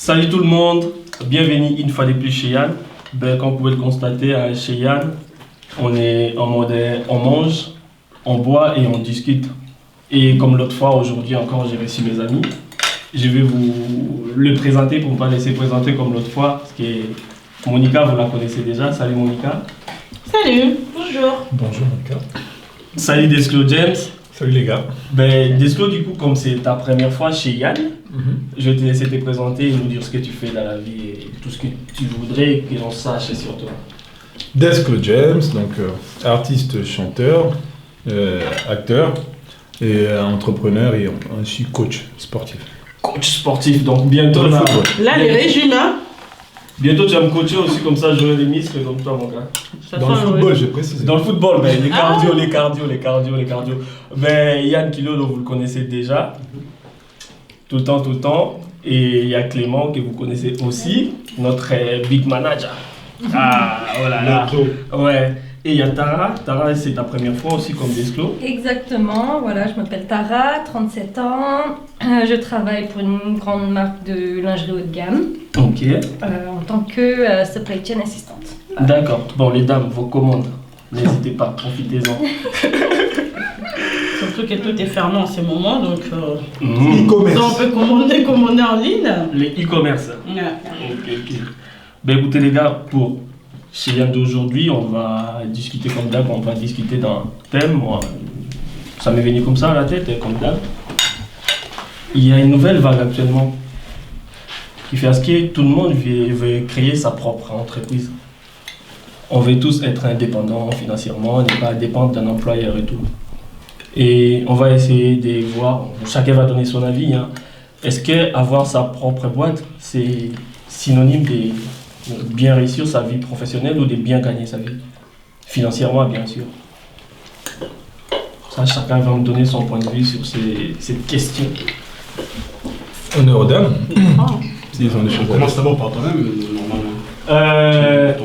Salut tout le monde, bienvenue une fois de plus chez Yann. Comme vous pouvez le constater, chez Yann, on est en mode on mange, on boit et on discute. Et comme l'autre fois, aujourd'hui encore, j'ai reçu mes amis. Je vais vous le présenter pour ne pas laisser présenter comme l'autre fois. Parce que Monica, vous la connaissez déjà. Salut Monica. Salut, bonjour. Bonjour Monica. Salut Desclos James. Salut les gars. Desclos, du coup, comme c'est ta première fois chez Yann, je vais te laisser te présenter et nous dire ce que tu fais dans la vie et tout ce que tu voudrais que l'on sache sur toi. Desclos James, donc artiste, chanteur, acteur et entrepreneur et aussi coach sportif. Coach sportif, donc bientôt Dans le football. Là, les régimes, hein. Bientôt tu vas me coacher aussi comme ça, j'aurai des muscles comme toi mon gars. Dans le football, j'ai précisé. Dans le football, les cardio. Yann Kilo, vous le connaissez déjà. Tout le temps. Et il y a Clément que vous connaissez aussi, notre big manager. Ah, oh là là. Ouais. Et il y a Tara. Tara, c'est ta première fois aussi comme Desclos. Exactement, voilà, je m'appelle Tara, 37 ans. Je travaille pour une grande marque de lingerie haut de gamme. Ok. En tant que supply chain assistante. D'accord. Bon, les dames, vos commandes, n'hésitez pas, profitez-en. Surtout que tout est fermé en ces moments, donc E-commerce. on peut commander en ligne. Les e-commerce. Ouais. Ok. Écoutez les gars, pour chez Yann d'aujourd'hui, on va discuter comme d'hab, on va discuter d'un thème. Moi, ça m'est venu comme ça à la tête, comme d'hab. Il y a une nouvelle vague actuellement qui fait à ce que tout le monde veut créer sa propre entreprise. On veut tous être indépendants financièrement, ne pas dépendre d'un employeur et tout. Et on va essayer de voir, chacun va donner son avis. Est-ce qu'avoir sa propre boîte, c'est synonyme de bien réussir sa vie professionnelle ou de bien gagner sa vie? Financièrement, bien sûr. Ça, chacun va me donner son point de vue sur cette question. Honneur aux dames. S'ils ont des choses à dire. Commence d'abord par toi-même, normalement.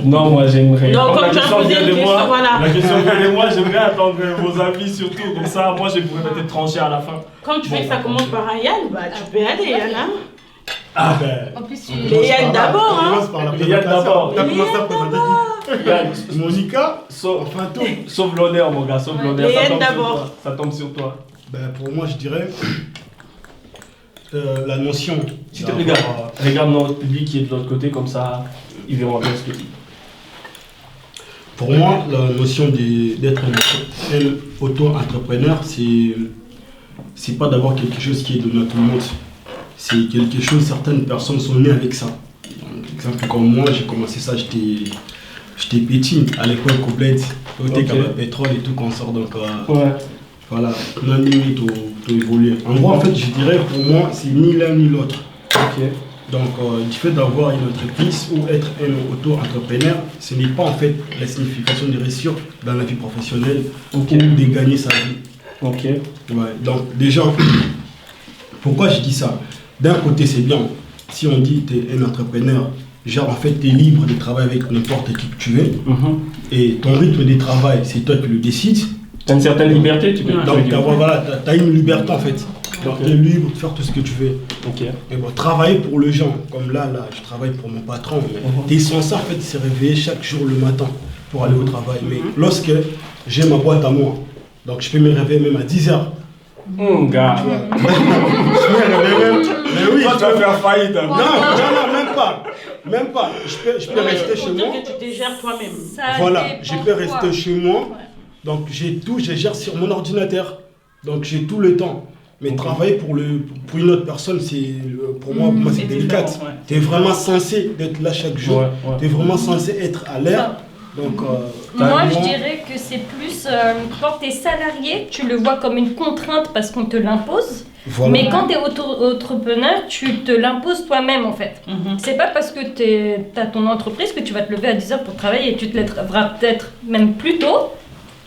Non, moi j'aimerais. Donc, Comme comme la tu as question posé vient une de question, moi, voilà. la question vient de moi, j'aimerais attendre vos avis surtout. Comme ça, moi je pourrais peut-être trancher à la fin. Comme tu veux que ça commence par un Yann, bah tu peux aller, Yann. Hein. En plus, Les Yann d'abord, hein. Commence par la Les Yann d'abord. T'as commencé à présenter qui? Yann, Monica, sauve, enfin tout. sauve l'honneur, mon gars, sauve l'honneur. Les Ça Yann tombe sur d'abord. toi. Ça tombe sur toi. Pour moi, je dirais la notion. S'il te plaît, gars, regarde notre public qui est de l'autre côté, comme ça, ils verront bien ce que tu dis. Pour moi, la notion d'être un auto-entrepreneur, c'est pas d'avoir quelque chose qui est donné à tout le monde. C'est quelque chose, certaines personnes sont nées avec ça. Donc, exemple comme moi, j'ai commencé ça, j'étais petit à l'école complète, côté Ok. comme le pétrole et tout qu'on sort donc Ouais. voilà, on a limite au évoluer. En gros, en fait, je dirais pour moi, c'est ni l'un ni l'autre. Ok. Donc, du fait d'avoir une entreprise ou être un auto-entrepreneur, ce n'est pas en fait la signification de réussir dans la vie professionnelle Ok. ou de gagner sa vie. Ok. Ouais, donc, déjà, pourquoi je dis ça? D'un côté, c'est bien. Si on dit que tu es un entrepreneur, genre en fait, tu es libre de travailler avec n'importe qui que tu veux. Et ton rythme de travail, c'est toi qui le décides. Tu as une certaine liberté, tu peux. Donc, tu as une liberté en fait. Donc, Ok. tu es libre de faire tout ce que tu veux. Ok. Mais bon, travailler pour les gens, comme là, je travaille pour mon patron. T'es censé en fait se réveiller chaque jour le matin pour aller au travail. Mais lorsque j'ai ma boîte à moi, donc je peux me réveiller même à 10h. Gars. Je peux me réveiller même. Mais oui, Toi, tu vas faire faillite. non, même pas. Même pas. Je peux rester chez Pour dire moi. que tu te gères toi-même. ça Voilà, dépend je peux quoi. rester chez moi. Donc j'ai tout, je gère sur mon ordinateur. Donc j'ai tout le temps. Mais travailler pour une autre personne, pour moi c'est C'est délicat. différent, ouais. Tu es vraiment censé d'être là chaque jour. Ouais. Tu es vraiment censé être à l'air. Donc, Moi, je dirais que c'est plus quand tu es salarié, tu le vois comme une contrainte parce qu'on te l'impose. voilà. Mais quand tu es auto-entrepreneur, tu te l'imposes toi-même en fait. C'est pas parce que tu as ton entreprise que tu vas te lever à 10h pour travailler. Tu te lèveras peut-être même plus tôt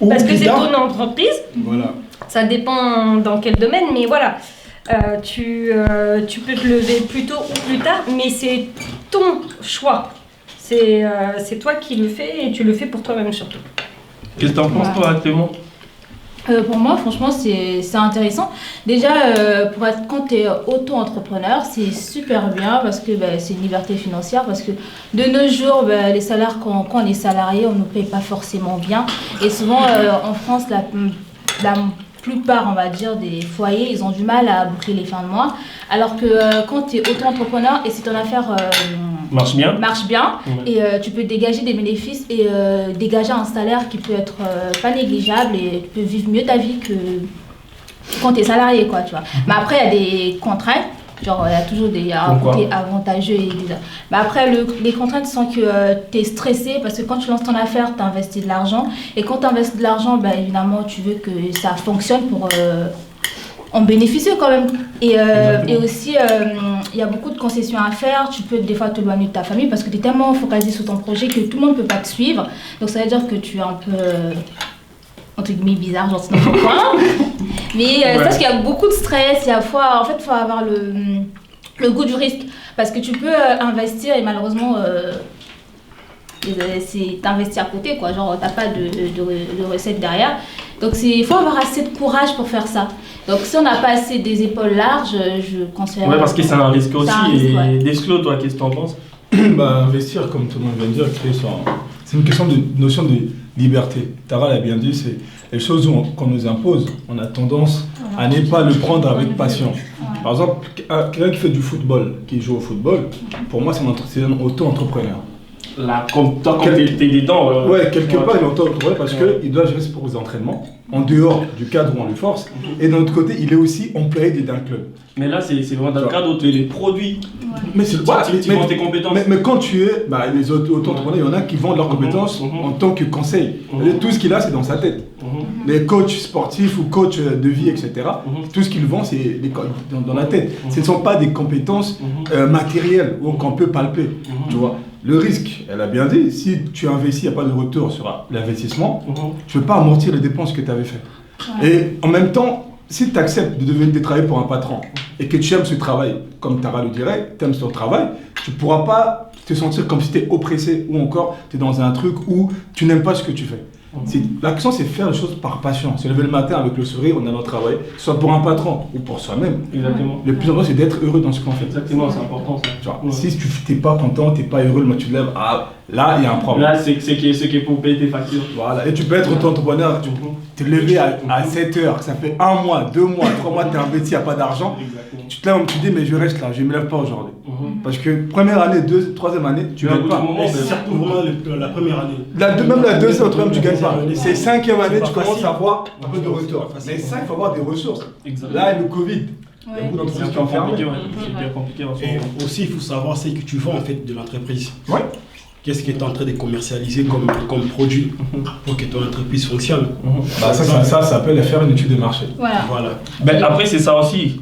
Ou parce que plus c'est tard. ton entreprise. Voilà. Ça dépend dans quel domaine, mais voilà. Tu peux te lever plus tôt ou plus tard, mais c'est ton choix. C'est toi qui le fais et tu le fais pour toi-même surtout. Qu'est-ce que t'en penses, toi, actuellement? Pour moi, franchement, c'est intéressant. Déjà, quand tu es auto-entrepreneur, c'est super bien parce que c'est une liberté financière. Parce que de nos jours, les salaires, quand on est salarié, on ne nous paye pas forcément bien. Et souvent, en France, la plupart, on va dire, des foyers, ils ont du mal à boucler les fins de mois. Alors que quand tu es auto-entrepreneur et si ton affaire marche bien et tu peux dégager des bénéfices et dégager un salaire qui peut être pas négligeable et tu peux vivre mieux ta vie que quand tu es salarié, quoi, tu vois. Mais après, il y a des contraintes. Genre, il y a toujours un côté avantageux. Mais après, les contraintes sont que tu es stressé parce que quand tu lances ton affaire, tu investis de l'argent. Et quand tu investis de l'argent, évidemment, tu veux que ça fonctionne pour en bénéficier quand même. Et aussi, il y a beaucoup de concessions à faire. Tu peux des fois te éloigner de ta famille parce que tu es tellement focalisé sur ton projet que tout le monde ne peut pas te suivre. Donc, ça veut dire que tu es un peu, entre guillemets, bizarre, genre c'est dans ton coin. Mais c'est parce qu'il y a beaucoup de stress. Il faut avoir le goût du risque. Parce que tu peux investir et malheureusement, c'est t'investir à côté, quoi. Genre, t'as pas de recettes derrière. Donc, il faut avoir assez de courage pour faire ça. Donc, si on n'a pas assez des épaules larges, je conseille. Ouais, parce que c'est un risque aussi. Et Desclos, toi, qu'est-ce que tu en penses? Investir, comme tout le monde vient de dire, c'est une question de notion de liberté. Tara l'a bien dit, c'est les choses qu'on nous impose, on a tendance à ne pas le prendre avec passion. Par exemple, quelqu'un qui fait du football, qui joue au football, pour moi, c'est un auto-entrepreneur. Là, quand t'es dedans. Ouais, quelque part, il est auto-entrepreneur parce qu'il doit gérer pour les entraînements, en dehors du cadre où on le force. Et d'un autre côté, il est aussi employé d'un club. Mais là, c'est vraiment dans le cadre où tu es les produits. Mais c'est tu vends tes compétences. Mais quand tu es, les auto-entrepreneurs, il y en a qui vendent leurs compétences en tant que conseil. Tout ce qu'il a, c'est dans sa tête. Les coachs sportifs ou coachs de vie, etc., tout ce qu'ils vendent, c'est dans la tête. Ce ne sont pas des compétences matérielles qu'on peut palper. Tu vois. Le risque, elle a bien dit, si tu investis, il n'y a pas de retour sur l'investissement, tu ne peux pas amortir les dépenses que tu avais faites. Et en même temps, si tu acceptes de travailler pour un patron et que tu aimes ce travail, comme Tara le dirait, tu aimes ton travail, tu ne pourras pas te sentir comme si tu es oppressé ou encore tu es dans un truc où tu n'aimes pas ce que tu fais. L'action, c'est faire les choses par passion. Se lever le matin avec le sourire, on allant travailler, soit pour un patron ou pour soi-même. Exactement. Le plus important, c'est d'être heureux dans ce qu'on fait. Exactement, c'est important ça. Tu vois, si tu n'es pas content, tu n'es pas heureux, le matin tu te lèves, là, il y a un problème. Là, c'est ce qui est pour payer tes factures. Voilà, et tu peux être auto-entrepreneur, tu te lever à 7 heures, ça fait 1 mois, 2 mois, 3 mois, tu es investi, il n'y a pas d'argent. Tu te lèves, tu te dis, mais je reste là, je ne me lève pas aujourd'hui. Parce que première année, troisième année, tu ne gagnes pas. Surtout vraiment la première année. Même la deuxième, troisième, tu ne gagnes pas. C'est 5e année, tu commences à avoir un peu de retour. Mais 5, il faut avoir des ressources. Là, le Covid. C'est bien compliqué. Et aussi, il faut savoir ce que tu vends en fait de l'entreprise. Ouais. Qu'est-ce que tu es en train de commercialiser comme produit pour que ton entreprise fonctionne. Ça s'appelle faire une étude de marché. Voilà. Après, c'est ça aussi.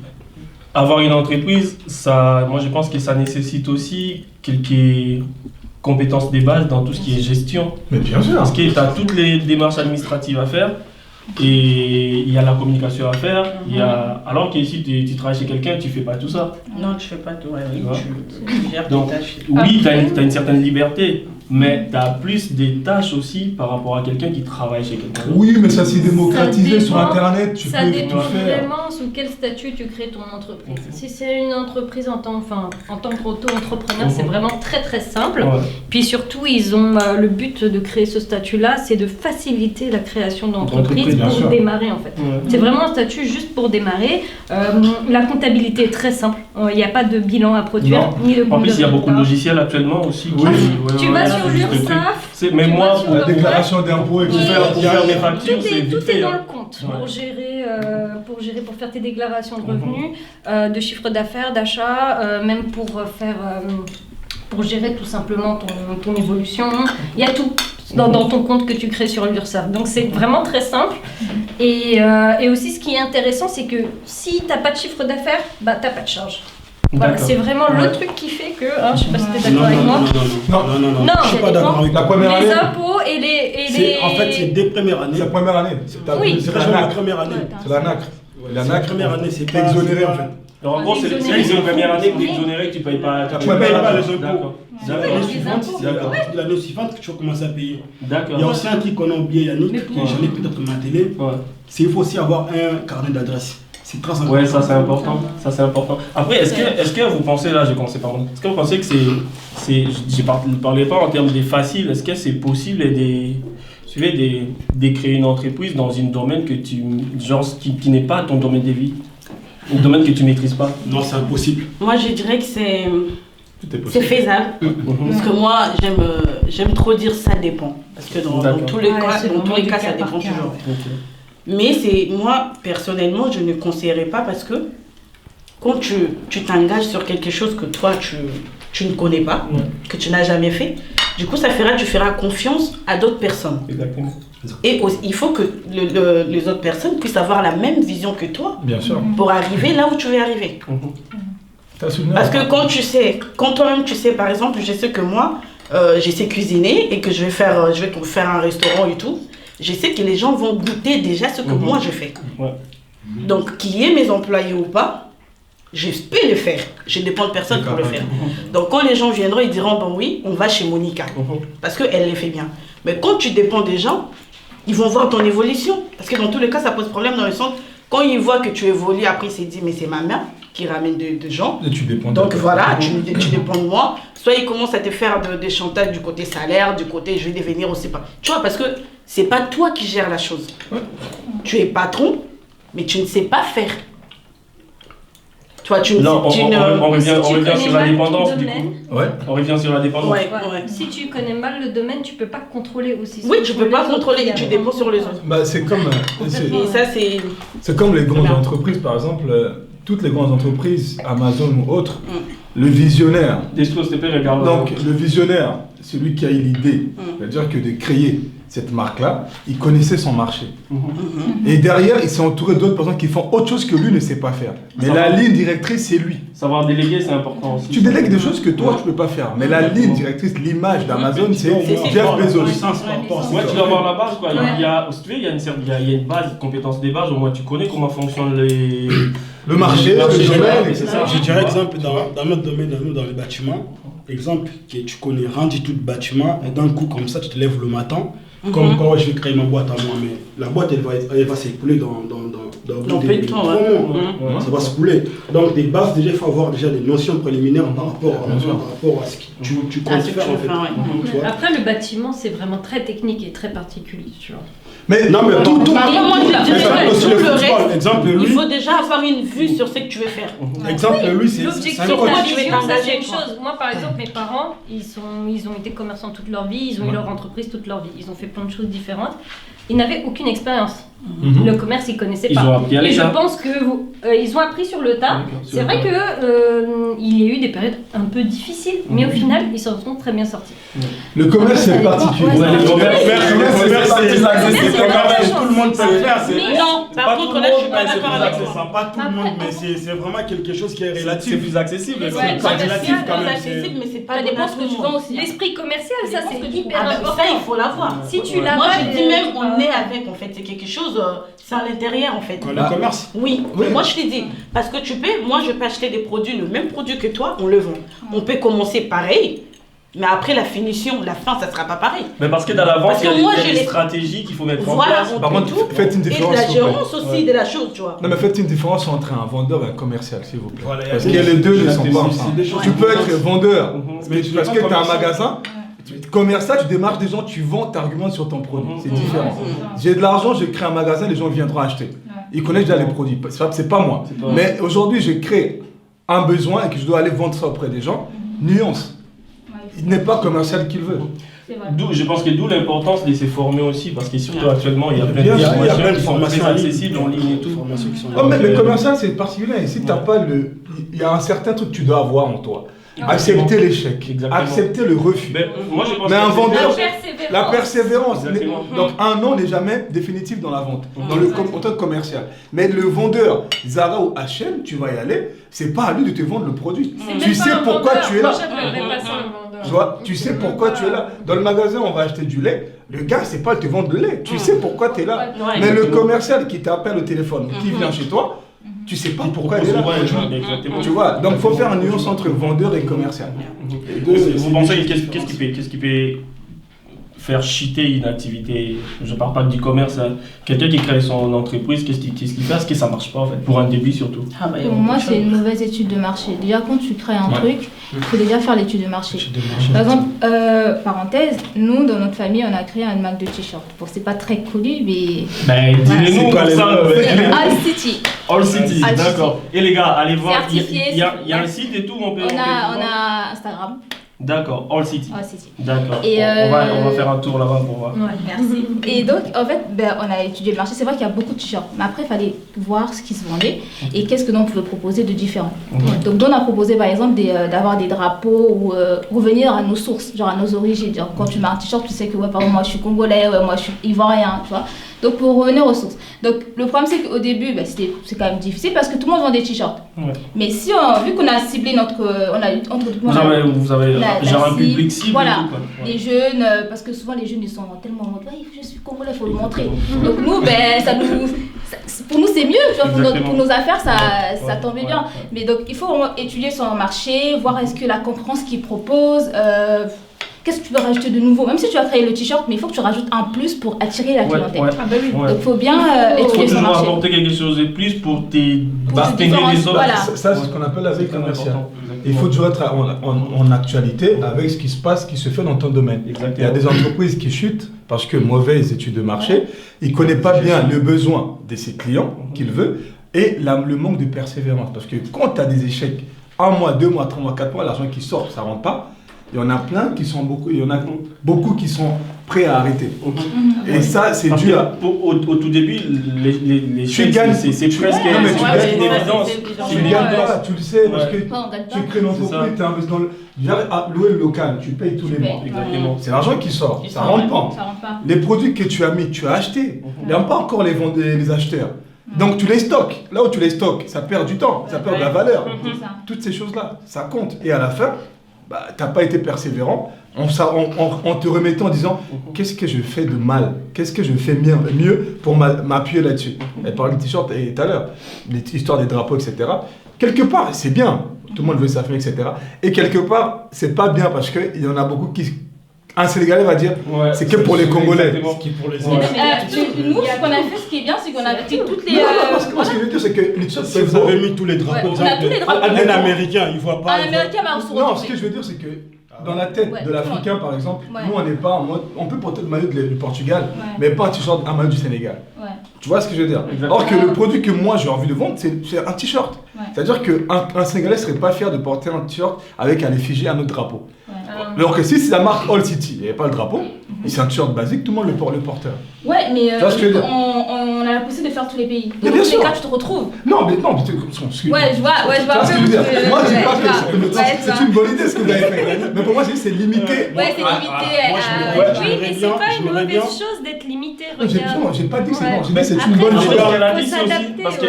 Avoir une entreprise, moi je pense que ça nécessite aussi quelques compétences de base dans tout ce qui est gestion. Mais bien sûr. Parce que tu as toutes les démarches administratives à faire et il y a la communication à faire. Alors que si tu travailles chez quelqu'un, tu ne fais pas tout ça. Non, tu ne fais pas tout. Tu gères tes tâches. Oui, tu as une certaine liberté. Mais tu as plus des tâches aussi par rapport à quelqu'un qui travaille chez quelqu'un. Oui, mais ça s'est démocratisé sur Internet. Tu ça peux dépend tout faire. vraiment sous quel statut tu crées ton entreprise. Si c'est une entreprise en tant qu'auto-entrepreneur, c'est vraiment très très simple. Ouais. Puis surtout, ils ont le but de créer ce statut-là, c'est de faciliter la création d'entreprise pour démarrer en fait. Ouais. C'est vraiment un statut juste pour démarrer. La comptabilité est très simple. Il n'y a pas de bilan à produire, ni de compte. En plus, il y a beaucoup de logiciels actuellement aussi. Oui. Tu vas sur l'URSSAF. Mais moi, pour la déclaration d'impôts et pour faire mes factures, tout est dans le compte pour faire tes déclarations de revenus, de chiffre d'affaires, d'achat, même pour gérer tout simplement ton évolution. Il y a tout dans ton compte que tu crées sur l'URSSAF. Donc c'est vraiment très simple. Et aussi ce qui est intéressant, c'est que si tu n'as pas de chiffre d'affaires, tu n'as pas de charge. Voilà, c'est vraiment le truc qui fait que, je sais pas si tu es d'accord avec moi. Non, je suis pas d'accord avec la première année. Les impôts et les... En fait, c'est dès première année. C'est la première année. C'est la première année. C'est la NACRE. La première année, c'est exonéré en fait. Alors, en gros, c'est la première année que tu es exonéré, que tu ne payes pas. Tu ne payes pas les impôts. D'accord. L'année suivante, c'est à partir de l'année suivante que tu vas commencer à payer. D'accord. Il y a aussi un truc qu'on a oublié, Yannick, que j'en ai peut-être martelé, c'est qu'il faut aussi avoir un carnet d'adresse. C'est très important. Ouais, ça c'est important. Ça c'est important. Après, est-ce que vous pensez, là, j'ai commencé par moi, est-ce que vous pensez que je ne parlais pas en termes des faciles, est-ce que c'est possible de créer une entreprise dans un domaine qui n'est pas ton domaine de vie, un domaine que tu ne maîtrises pas? Non, c'est impossible. Moi, je dirais que c'est possible. faisable. Parce que moi, j'aime trop dire ça dépend. Parce que dans tous les cas, ça dépend toujours. Mais moi, personnellement, je ne conseillerais pas parce que quand tu t'engages sur quelque chose que toi, tu ne connais pas, que tu n'as jamais fait, du coup, tu feras confiance à d'autres personnes. Exactement. Et il faut que les autres personnes puissent avoir la même vision que toi. Bien sûr. Pour arriver là où tu veux arriver. Parce que quand toi-même tu sais, par exemple, je sais que moi, je sais cuisiner et que je vais faire un restaurant et tout, je sais que les gens vont goûter déjà ce que moi je fais. Ouais. Donc, qu'il y ait mes employés ou pas, je peux le faire. Je dépends de personne pour le faire. Donc, quand les gens viendront, ils diront, bon oui, on va chez Monica. Parce qu'elle le fait bien. Mais quand tu dépends des gens, ils vont voir ton évolution. Parce que dans tous les cas, ça pose problème dans le sens, quand ils voient que tu évolues, après ils se disent, mais c'est ma mère qui ramène des gens. Et tu dépends Donc voilà, tu dépends de moi. Soit ils commencent à te faire des chantages du côté salaire, du côté je vais devenir aussi pas. Tu vois, parce que c'est pas toi qui gères la chose. Tu es patron, mais tu ne sais pas faire. Toi, on revient sur la dépendance du coup. Ouais. On revient sur la dépendance. Ouais. Si tu connais mal le domaine, tu peux pas contrôler aussi. Oui, tu peux pas contrôler et tu dépends sur les autres. Bah, c'est comme, Et ça, c'est comme les grandes entreprises, par exemple, toutes les grandes entreprises, Amazon ou autres, le visionnaire. Regarde. Donc, le visionnaire, celui qui a eu l'idée, c'est-à-dire que de créer cette marque-là, il connaissait son marché. Et derrière, il s'est entouré d'autres personnes qui font autre chose que lui ne sait pas faire. Mais la ligne directrice, c'est lui. Savoir déléguer, c'est important aussi. Tu délègues des choses que toi, tu ne peux pas faire. Mais la ligne directrice, l'image d'Amazon, c'est Jeff Bezos. Ouais, tu dois avoir la base, quoi. Il y a une base, une compétence des bases, au moins tu connais comment fonctionnent le marché, le domaine, c'est ça. Je dirais exemple, dans notre domaine, dans les bâtiments, exemple, que tu connais rien du tout de bâtiment, et d'un coup, comme ça, tu te lèves le matin, comme quand je vais créer ma boîte à moi, mais la boîte, elle va s'écouler dans peu de temps. Ça va se couler. Donc, des bases, déjà, il faut avoir déjà des notions préliminaires par rapport à ce que tu comptes faire, en fait. Après, le bâtiment, c'est vraiment très technique et très particulier, tu vois. Mais non, mais tout moi, je dirais aussi le football. Exemple, il faut déjà avoir une vue sur ce que tu veux faire. Exemple, lui, c'est l'objectif un de coach. la vision, ça c'est une chose. Moi, par exemple, mes parents, ils ont été commerçants toute leur vie, ils ont eu leur entreprise toute leur vie, ils ont fait plein de choses différentes. Ils n'avaient aucune expérience. Le commerce, ils connaissaient pas. Et je pense que ils ont appris sur le tas. C'est vrai que il y a eu des périodes un peu difficiles, mais au final, ils s'en sont très bien sortis. Le commerce, c'est particulier. Le commerce, c'est accessible. Tout le monde peut le faire. Non, par contre, là, je suis pas d'accord avec toi. Pas tout le monde, mais c'est vraiment quelque chose qui est relatif. C'est plus accessible. C'est relatif quand même. Mais c'est pas Ça dépend ce que tu vends aussi. L'esprit commercial, ça c'est hyper Ah, important. ça, il faut l'avoir. Si tu l'as Moi, pas, je dis même, on est avec, en fait. C'est quelque chose, c'est à l'intérieur, en fait. Le commerce. Oui, mais moi, je te dis, parce que moi, je peux acheter des produits, le même produit que toi, on le vend. On peut commencer pareil, mais après, la finition, la fin, ça sera pas pareil. Mais parce que dans la vente, Parce il y que moi, a j'ai des les- stratégies qu'il faut mettre en Voilà, place. on Par peut contre, tout. faites une Et de différence. la s'il vous plaît. gérance aussi de la chose, tu vois. Non, mais faites une différence entre un vendeur et un commercial, s'il vous plaît. Voilà, Parce que les deux ne sont pas ensemble. des choses Tu peux être vendeur, Mais parce que tu as un magasin. Commercial, tu démarches des gens, tu vends, tu argumentes sur ton produit. C'est différent. J'ai de l'argent, je crée un magasin, les gens viendront acheter. Ils connaissent déjà les produits. C'est pas moi. Mais aujourd'hui, je crée un besoin et que je dois aller vendre ça auprès des gens. Nuance. Il n'est pas commercial qu'il veut. Je pense que d'où l'importance de se former aussi, parce que surtout actuellement, il y a plein Bien de sûr, il y a formations plein de qui sont formations très en ligne. accessibles en ligne et tout. Oh, mais le commercial, c'est particulier. Et si t'as pas il y a un certain truc que tu dois avoir en toi. Accepter l'échec, Exactement. accepter le refus. Moi, je pense Mais que un c'est- vendeur, persévérance. la persévérance. Exactement. Donc un non n'est jamais définitif dans la vente, dans le contact commercial. Mais le vendeur, Zara ou H&M, tu vas y aller, c'est pas à lui de te vendre le produit. Tu sais pourquoi tu es là. Tu vois, tu sais pourquoi tu es là. Dans le magasin, on va acheter du lait. Le gars, c'est pas de te vendre le lait. Tu sais pourquoi tu es là. Ouais. Mais le commercial qui t'appelle au téléphone, qui vient chez toi, Tu sais pas pourquoi elle est là. Exactement. Tu vois, donc il faut faire une nuance entre vendeur et commercial. Vous pensez qu'est-ce qui peut faire cheater une activité? Je parle pas du commerce. Hein. Quelqu'un qui crée son entreprise, qu'est-ce qu'il fait? Est-ce que ça marche pas en fait? Pour un début surtout. Pour moi, c'est une mauvaise étude de marché. Déjà, quand tu crées un truc, il faut déjà faire l'étude de marché. Par exemple, parenthèse, nous, dans notre famille, on a créé une marque de t-shirt. Bon, c'est pas très connu, mais... Ben, dis-le-nous pour ça. All City. All City, d'accord. Et les gars, allez voir, Certifié, il y a un site et tout, on a Instagram. D'accord, All City. All City. D'accord. Et on va faire un tour là-bas pour voir. Ouais, merci. Et donc, en fait, on a étudié le marché. C'est vrai qu'il y a beaucoup de t-shirts. Mais après, il fallait voir ce qui se vendait et qu'est-ce que l'on pouvait proposer de différent. Donc, on a proposé, par exemple, d'avoir des drapeaux ou revenir à nos sources, genre à nos origines. Genre, quand tu mets un t-shirt, tu sais que, par exemple, moi, je suis congolais, moi, je suis ivoirien, tu vois. Donc, pour revenir aux sources. Donc, le problème, c'est qu'au début, c'est quand même difficile parce que tout le monde vend des t-shirts. Ouais. Mais si vu qu'on a ciblé vous avez genre un public cible. Voilà, les jeunes, parce que souvent les jeunes ils sont tellement en mode je suis congolais, il faut le montrer. Donc nous, pour nous c'est mieux, tu vois, pour nos affaires ça tombait bien. Mais donc il faut étudier son marché, voir est-ce que la concurrence qu'ils proposent. Qu'est-ce que tu peux rajouter de nouveau? Même si tu as créé le t-shirt, mais il faut que tu rajoutes un plus pour attirer la clientèle. Ouais. Ah bah oui. Donc il faut bien étudier son marché. Il faut toujours apporter quelque chose de plus pour distinguer les autres. Voilà. Ça, c'est ce qu'on appelle la veille commerciale. Il faut toujours être en actualité avec ce qui se passe, qui se fait dans ton domaine. Exactement. Il y a des entreprises qui chutent parce que mauvaise étude de marché, ils ne connaissent pas bien le besoin de ses clients qu'il veut et le manque de persévérance. Parce que quand tu as des échecs, 1 mois, 2 mois, 3 mois, 4 mois, l'argent qui sort, ça ne rentre pas. Il y en a plein qui sont il y en a beaucoup qui sont prêts à arrêter. Et ça, c'est dû à... Au tout début, les chèques, c'est presque une évidence. Tu ne gagnes pas, tu le sais, parce que tu crées l'entreprise, tu investis dans le... louer le local, tu payes tous les mois. Exactement. C'est l'argent qui sort, ça ne rentre pas. Les produits que tu as mis, tu as acheté. Il n'y a pas encore les acheteurs. Donc tu les stockes. Là où tu les stockes, ça perd du temps, ça perd de la valeur. Toutes ces choses-là, ça compte. Et à la fin, tu n'as pas été persévérant en te remettant en disant qu'est-ce que je fais de mal, qu'est-ce que je fais mieux pour m'appuyer là-dessus. Elle parlait du t-shirt tout à l'heure, l'histoire des drapeaux, etc. Quelque part, c'est bien, tout le monde veut s'afficher, etc. Et quelque part, c'est pas bien parce qu'il y en a beaucoup qui... Un Sénégalais va dire c'est que pour les Congolais. Ce qui est pour les nous, ce qu'on a fait, ce qui est bien, c'est qu'on a pris toutes les. Moi, ce que je veux dire, c'est que les t-shirts, si vous avez mis tous les drapeaux, on a tous les drapeaux. Un Américain, il voit pas. Un Américain va se Non, ce que je veux dire, c'est que dans la tête de l'Africain, par exemple, nous, on n'est pas en mode. On peut porter le maillot du Portugal, mais pas un t-shirt, un maillot du Sénégal. Tu vois ce que je veux dire? Or que le produit que moi j'ai envie de vendre, c'est un t-shirt. C'est-à-dire qu'un Sénégalais ne serait pas fier de porter un t-shirt avec un effigie, un autre drapeau. Alors que si c'est la marque All City, il n'y avait pas le drapeau, et c'est un t-shirt basique, tout le monde le porteur. Ouais, mais on a la possibilité de faire tous les pays. Mais dans tous les cas, tu te retrouves. Non, mais je vois. Ce que je veux dire. Moi, je dis pas que c'est une bonne idée ce que vous avez fait. Mais pour moi, c'est limité. Ouais, c'est limité. Oui, mais c'est pas une mauvaise chose d'être limité. Regarde. J'ai pas dit que c'est bon, j'ai dit que c'est une bonne idée. Parce que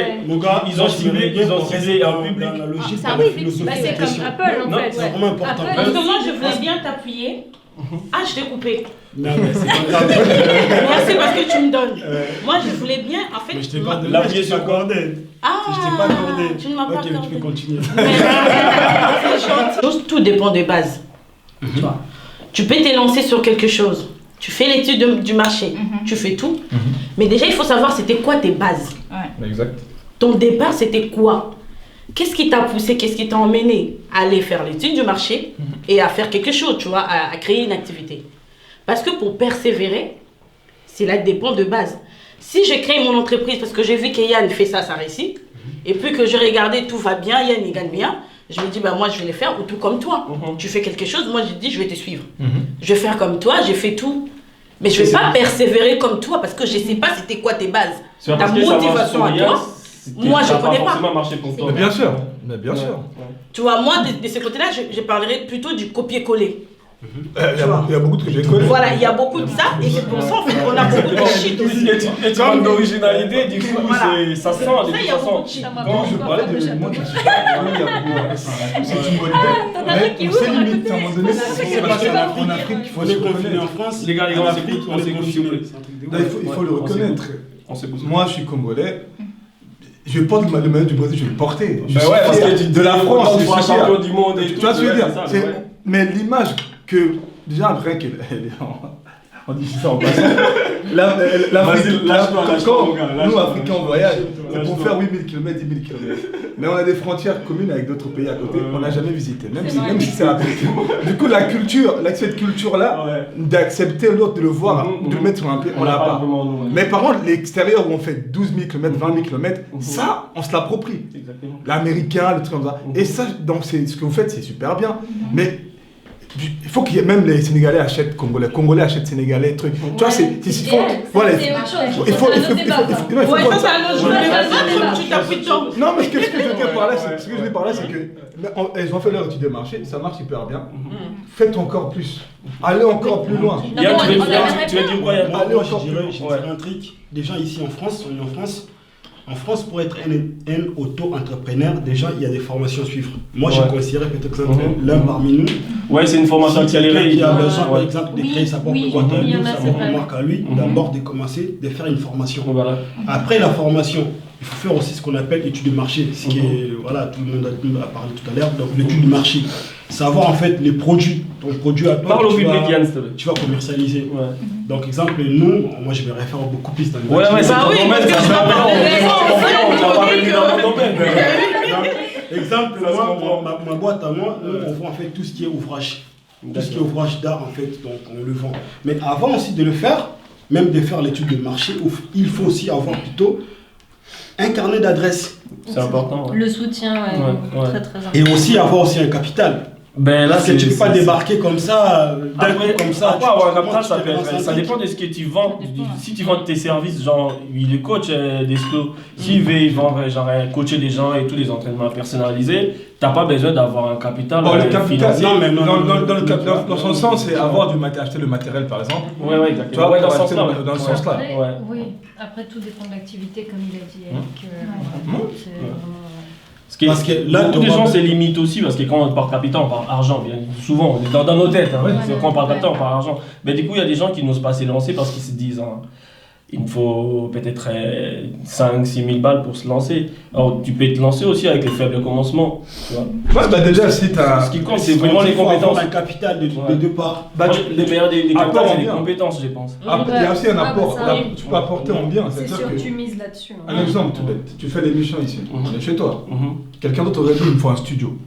ils ont ciblé un public. La logique, c'est comme Apple en fait. C'est vraiment important. Parce que moi, je voulais bien t'appuyer. Ah, je t'ai coupé. Non, mais c'est pas grave. Merci parce que tu me donnes. Moi, je voulais bien, en fait. Mais je t'ai pas l'appuyer sur accordé. Ah, je t'ai pas accordé. Tu ne m'as pas accordé. Ok, tu peux continuer. Tout dépend des bases. Tu vois. Tu peux t'élancer sur quelque chose. Tu fais l'étude du marché. Tu fais tout. Mais déjà, il faut savoir c'était quoi tes bases. Exact. Ton départ, c'était quoi? Qu'est-ce qui t'a poussé, qu'est-ce qui t'a emmené à aller faire l'étude du marché et à faire quelque chose, tu vois, à créer une activité? Parce que pour persévérer, c'est là dépend de base. Si j'ai créé mon entreprise parce que j'ai vu que Yann fait ça, ça réussit, et puis que j'ai regardé, tout va bien, Yann il gagne bien, je me dis, bah, moi je vais le faire, ou tout comme toi. Tu fais quelque chose, moi je dis, je vais te suivre. Je vais faire comme toi, j'ai fait tout. Mais je ne vais pas persévérer comme toi parce que je ne sais pas c'était quoi tes bases. Ta motivation à toi. Moi, je ne connais pas. Mais bien sûr, mais bien sûr. Tu vois, moi, de ce côté-là, je parlerai plutôt du copier-coller. Il y a beaucoup de copier-coller. Voilà, il y a beaucoup de ça, et c'est pour ça en fait, qu'on a beaucoup de shit aussi. Et tu parles d'originalité, du coup, ça sent. Il y a beaucoup de shit. Quand je parlais de moi qui suis c'est une bonne idée. Mais c'est limite, à un moment donné, c'est parce qu'en Afrique, il faut se reconnaître. En France, les gars, en Afrique, on s'est confiné. Il faut le reconnaître. Moi, je suis congolais. je porte le maillot du Brésil, je vais le porter. Ben ouais, parce que de la France, tu es champion du monde et tout. Tu vois ce que je veux dire? C'est ça, Mais l'image que, déjà, après, on dit ça en passant. L'Afrique, quand nous, Africains, on voyage, c'est pour faire 8000 km, 10 000 km. Mais on a des frontières communes avec d'autres pays à côté qu'on n'a jamais visité, même si c'est à côté. Du coup, cette culture-là, d'accepter l'autre, de le voir, de le mettre sur un pied, on l'a pas. Mais par contre, l'extérieur où on fait 12 000 km, 20 000 km, ça, on se l'approprie. L'américain, le truc comme ça. Et ça, donc, ce que vous faites, c'est super bien. Mais il faut que même les Sénégalais achètent Congolais, Congolais achètent Sénégalais, truc. Tu vois, c'est voilà, il faut ça c'est un autre tu t'appuies dedans. Non, mais ce que je veux dire par là, c'est que ils ont fait leur étude de marché, ça marche hyper bien. Faites encore plus. Allez encore plus loin. Tu veux dire quoi? Allez encore plus loin. Je dirais un truc. Déjà ici en France, on est en France. En France, pour être un auto-entrepreneur, déjà, il y a des formations à suivre. Moi, je considère peut-être l'un parmi nous. Ouais, c'est une formation accélérée. Qui a besoin, par exemple, de créer sa propre boîte à lui, sa propre marque à lui, d'abord de commencer, de faire une formation. Après la formation, il faut faire aussi ce qu'on appelle étude de marché. Ce qui est, voilà, tout le monde a parlé tout à l'heure. Donc, l'étude de marché. Savoir en fait les produits, ton produit à toi, parle au public, Yann, tu vas commercialiser. Donc, exemple, nous, moi je vais référer beaucoup plus dans le ouais, c'est ton domaine, ça se exemple, ma boîte à moi, on vend en fait tout ce qui est ouvrage. Tout ce qui est ouvrage d'art, en fait, donc on le vend. Mais avant aussi de le faire, même de faire l'étude de marché, il faut aussi avoir plutôt un carnet d'adresses. C'est important. Le soutien, très très important. Et aussi avoir aussi un capital. Ben là, parce que tu ne peux pas débarquer comme ça, d'un coup comme ça. Après avoir un capital, ça dépend de ce que tu vends. Si tu vends tes services, genre, il est coach d'Esco, s'il veut genre coacher des gens et tous les entraînements personnalisés, t'as pas besoin d'avoir un capital. Bon, le capital, non, mais dans son sens, c'est avoir acheter le matériel par exemple. Ouais, exactement. Tu vois, dans ce sens-là. Oui, après tout dépend de l'activité, comme il a dit Eric. C'est vraiment. Parce que là, beaucoup de gens c'est limite aussi, parce que quand on parle capital, on parle argent, bien souvent, on est dans nos têtes, quand on parle capital, on parle argent. Mais du coup, il y a des gens qui n'osent pas se lancer parce qu'ils se disent, il me faut peut-être 5 000 6 000 balles pour se lancer. Alors, tu peux te lancer aussi avec les faibles commencements. Tu vois. Ouais, bah déjà, si tu as. Ce qui compte, c'est vraiment les compétences. Un capital de deux parts. Les meilleurs des capitales, c'est les compétences, je pense. Il y a aussi un apport. Tu peux apporter en bien. C'est sûr que tu mises là-dessus. Un exemple tout bête. Tu fais l'émission ici. On est chez toi. Quelqu'un d'autre aurait dit, il me faut un studio.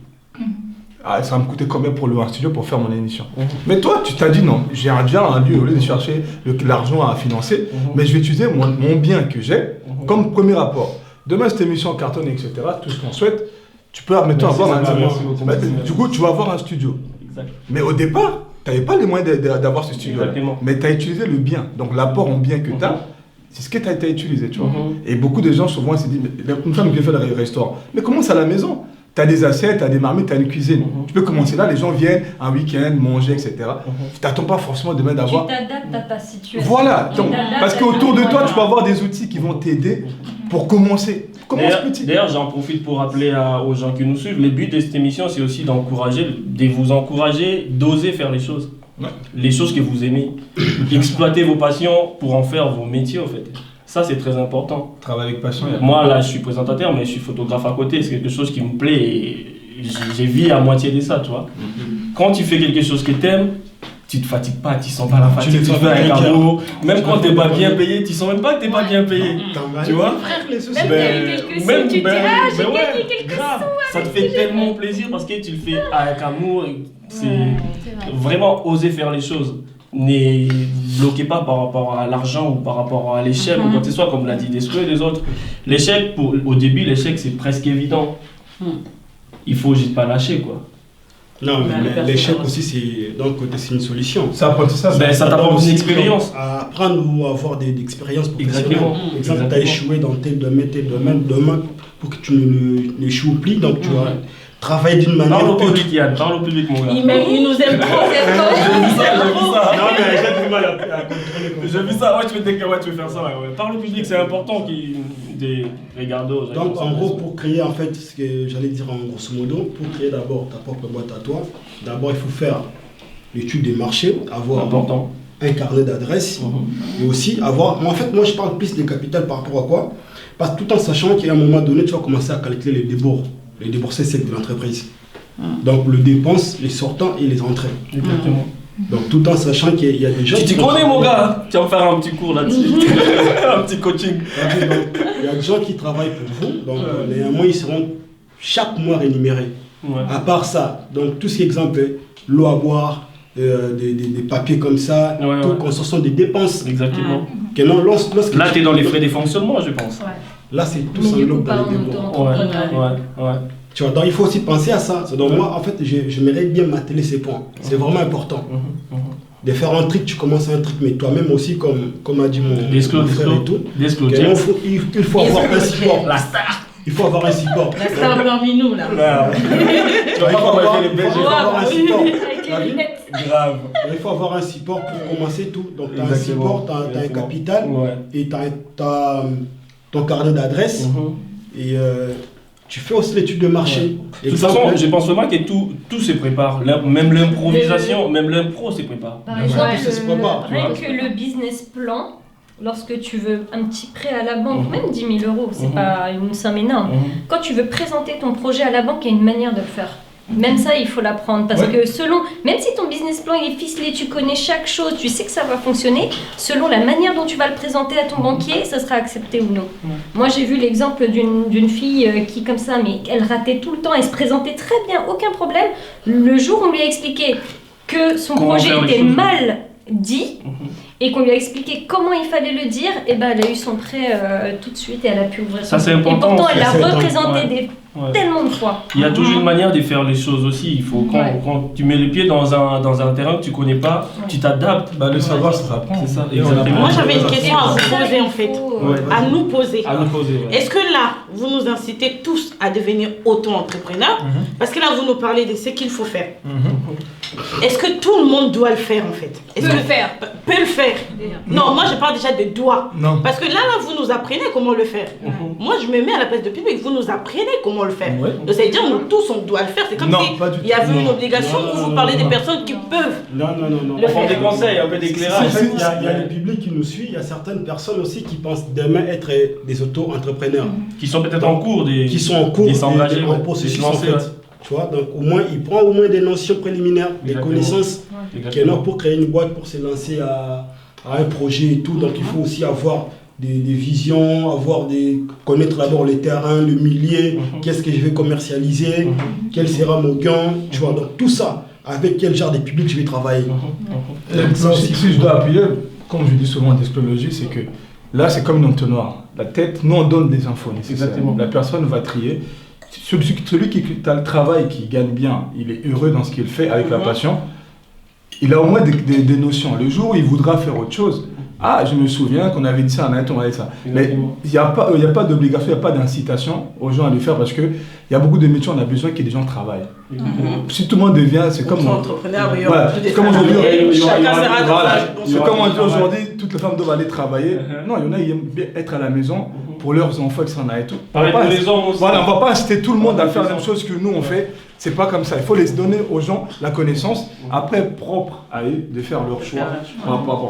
Ça va me coûter combien pour louer un studio pour faire mon émission? Mais toi, tu t'as dit non, j'ai déjà un lieu, au lieu de chercher l'argent à financer, mais je vais utiliser mon bien que j'ai comme premier rapport. Demain, cette émission cartonne, etc., tout ce qu'on souhaite, tu peux avoir du coup, tu vas avoir un studio. Mais au départ, tu n'avais pas les moyens d'avoir ce studio. Mais tu as utilisé le bien. Donc l'apport en bien que tu as, c'est ce que tu as utilisé, tu vois. Et beaucoup de gens, souvent, se disent, une femme qui fait le restaurant, mais commence à la maison. Tu as des assiettes, tu as des marmites, tu as une cuisine. Tu peux commencer là, les gens viennent un week-end, manger, etc. Tu t'attends pas forcément demain d'avoir... Tu t'adaptes à ta situation. Voilà, donc, parce qu'autour de toi, tu peux avoir des outils qui vont t'aider pour commencer. Commence petit. D'ailleurs, j'en profite pour rappeler aux gens qui nous suivent, le but de cette émission, c'est aussi de vous encourager, d'oser faire les choses. Les choses que vous aimez. Exploiter vos passions pour en faire vos métiers, en fait. Ça, c'est très important. Travailler avec passion. Moi, là, je suis présentateur, mais je suis photographe à côté. C'est quelque chose qui me plaît et j'ai vie à moitié de ça, tu vois. Quand tu fais quelque chose que tu aimes, tu te fatigues pas, tu sens pas la fatigue, tu fais un carreau. Même quand tu n'es pas bien payé, tu sens même pas que tu n'es pas bien payé. Tu vois? Même tu te dis, j'ai gagné quelques sous. Ça te fait tellement plaisir parce que tu le fais avec amour. C'est vraiment oser faire les choses. Ne bloquez pas par rapport à l'argent ou par rapport à l'échec ou quoi que ce soit, comme l'a dit Desco et les autres. L'échec, au début, l'échec c'est presque évident. Il faut juste pas lâcher, quoi. Non, mais l'échec aussi, c'est une solution. C'est apprentissage. Ça t'apprend une expérience. À apprendre ou avoir des expériences professionnelles. Exactement. Tu as échoué dans tel domaine, demain, pour que tu n'échoues plus, donc tu vas travailler d'une manière... Parle au public, Yann, parle au public, mon gars. Il nous aime trop, J'ai vu ça. Non, mais j'ai du mal à contrôler. J'ai vu ça, tu veux faire ça. Ouais. Parle au public, c'est important de regarder aux gens. Donc, en gros, pour créer, en fait, ce que j'allais dire en grosso modo, pour créer d'abord ta propre boîte à toi, d'abord, il faut faire l'étude des marchés, avoir important. un carnet d'adresses et aussi avoir... En fait, moi, je parle plus des capitales par rapport à quoi? Parce que tout en sachant qu'à un moment donné, tu vas commencer à calculer les déboursés secs de l'entreprise. Donc, le dépense, les sortants et les entrées. Exactement. Donc, tout en sachant qu'il y a des gens... Tu connais, mon gars? Tu vas me faire un petit cours là-dessus. Un petit coaching. Il y a des gens qui travaillent pour vous, donc néanmoins, ils seront chaque mois rémunérés. Ouais. À part ça, donc tout ce qui est exemple, l'eau à boire, des papiers comme ça, tout, quand ce sont des dépenses. Exactement. Que non, là, tu es dans les frais des fonctionnements, je pense. Ouais. Là, c'est tout Mais ça du coup, dans pas les en débours. auto-entrepreneur. Tu vois, donc il faut aussi penser à ça. Donc moi, en fait, j'aimerais bien m'atteler ces points. C'est vraiment important. De faire un truc, tu commences un truc, mais toi-même aussi, comme a dit mon frère et tout, il faut avoir un support. La star. Il faut avoir un support. La star parmi nous, là. Il faut avoir un support. Avec les lunettes. Grave. Il faut avoir un support pour commencer tout. Donc, tu as un support, tu as un capital et tu as ton carnet d'adresse et tu fais aussi l'étude de marché. De toute façon, je pense vraiment que tout se prépare. Même l'improvisation, même l'impro se prépare. Par exemple, rien que le business plan, lorsque tu veux un petit prêt à la banque, même 10 000 euros, c'est pas une somme énorme. Quand tu veux présenter ton projet à la banque, il y a une manière de le faire. Même ça, il faut l'apprendre parce que même si ton business plan il est ficelé, tu connais chaque chose, tu sais que ça va fonctionner, selon la manière dont tu vas le présenter à ton banquier, ça sera accepté ou non. Moi, j'ai vu l'exemple d'une fille qui, comme ça, mais elle ratait tout le temps, elle se présentait très bien, aucun problème. Le jour où on lui a expliqué que son projet était mal dit et qu'on lui a expliqué comment il fallait le dire, et ben elle a eu son prêt tout de suite et elle a pu ouvrir son c'est important. Et pourtant, elle l'a représenté tellement de fois. Il y a toujours une manière de faire les choses aussi. Il faut quand tu mets les pieds dans un terrain que tu connais pas, tu t'adaptes. Le savoir, ça s'apprend. C'est ça, exactement. Moi, j'avais une question à vous poser en fait. À nous poser. Est-ce que là, vous nous incitez tous à devenir auto-entrepreneurs? Parce que là, vous nous parlez de ce qu'il faut faire. Est-ce que tout le monde doit le faire en fait? Peut le faire. Peut le faire. Non, moi je parle déjà de doit. Non. Parce que là, vous nous apprenez comment le faire. Moi, je me mets à la place de public, vous nous apprenez comment le faire. Donc ça veut dire nous tous on doit le faire. C'est comme si il y avait une obligation où vous parlez des personnes qui peuvent. Non. Le faire. Des conseils, un peu d'éclairage. En fait, il y a le public qui nous suit, il y a certaines personnes aussi qui pensent demain être des auto-entrepreneurs. Qui sont peut-être en cours, qui sont en cours, s'engager, en processus en fait. Tu vois, donc au moins, il prend au moins des notions préliminaires, des connaissances pour créer une boîte, pour se lancer à un projet et tout. Donc il faut aussi avoir des visions, connaître d'abord les terrains, le milieu, qu'est-ce que je vais commercialiser, quel sera mon gain, tu vois, donc tout ça, avec quel genre de public je vais travailler. Si je dois appuyer, comme je dis souvent en disclologie, c'est que là c'est comme une entonnoir. La tête, nous on donne des infos nécessaires. Exactement. La personne va trier. Celui qui a le travail, qui gagne bien, il est heureux dans ce qu'il fait avec la passion, il a au moins des notions. Le jour où il voudra faire autre chose, je me souviens qu'on avait dit ça, on avait dit ça. Mais il n'y a pas d'obligation, il n'y a pas d'incitation aux gens à le faire parce qu'il y a beaucoup de métiers, on a besoin que des gens travaillent. Si tout le monde devient, c'est comme... entrepreneur, c'est comme aujourd'hui, chacun sera dans c'est comme on dit aujourd'hui, toutes les femmes doivent aller travailler. Non, il y en a qui aiment bien être à la maison pour leurs enfants, etc. et tout. Pareil pour les hommes aussi. Voilà, on ne va pas inciter tout le monde à faire la même chose que nous on fait. C'est pas comme ça. Il faut les donner aux gens la connaissance. Après, propre à eux de faire leur choix.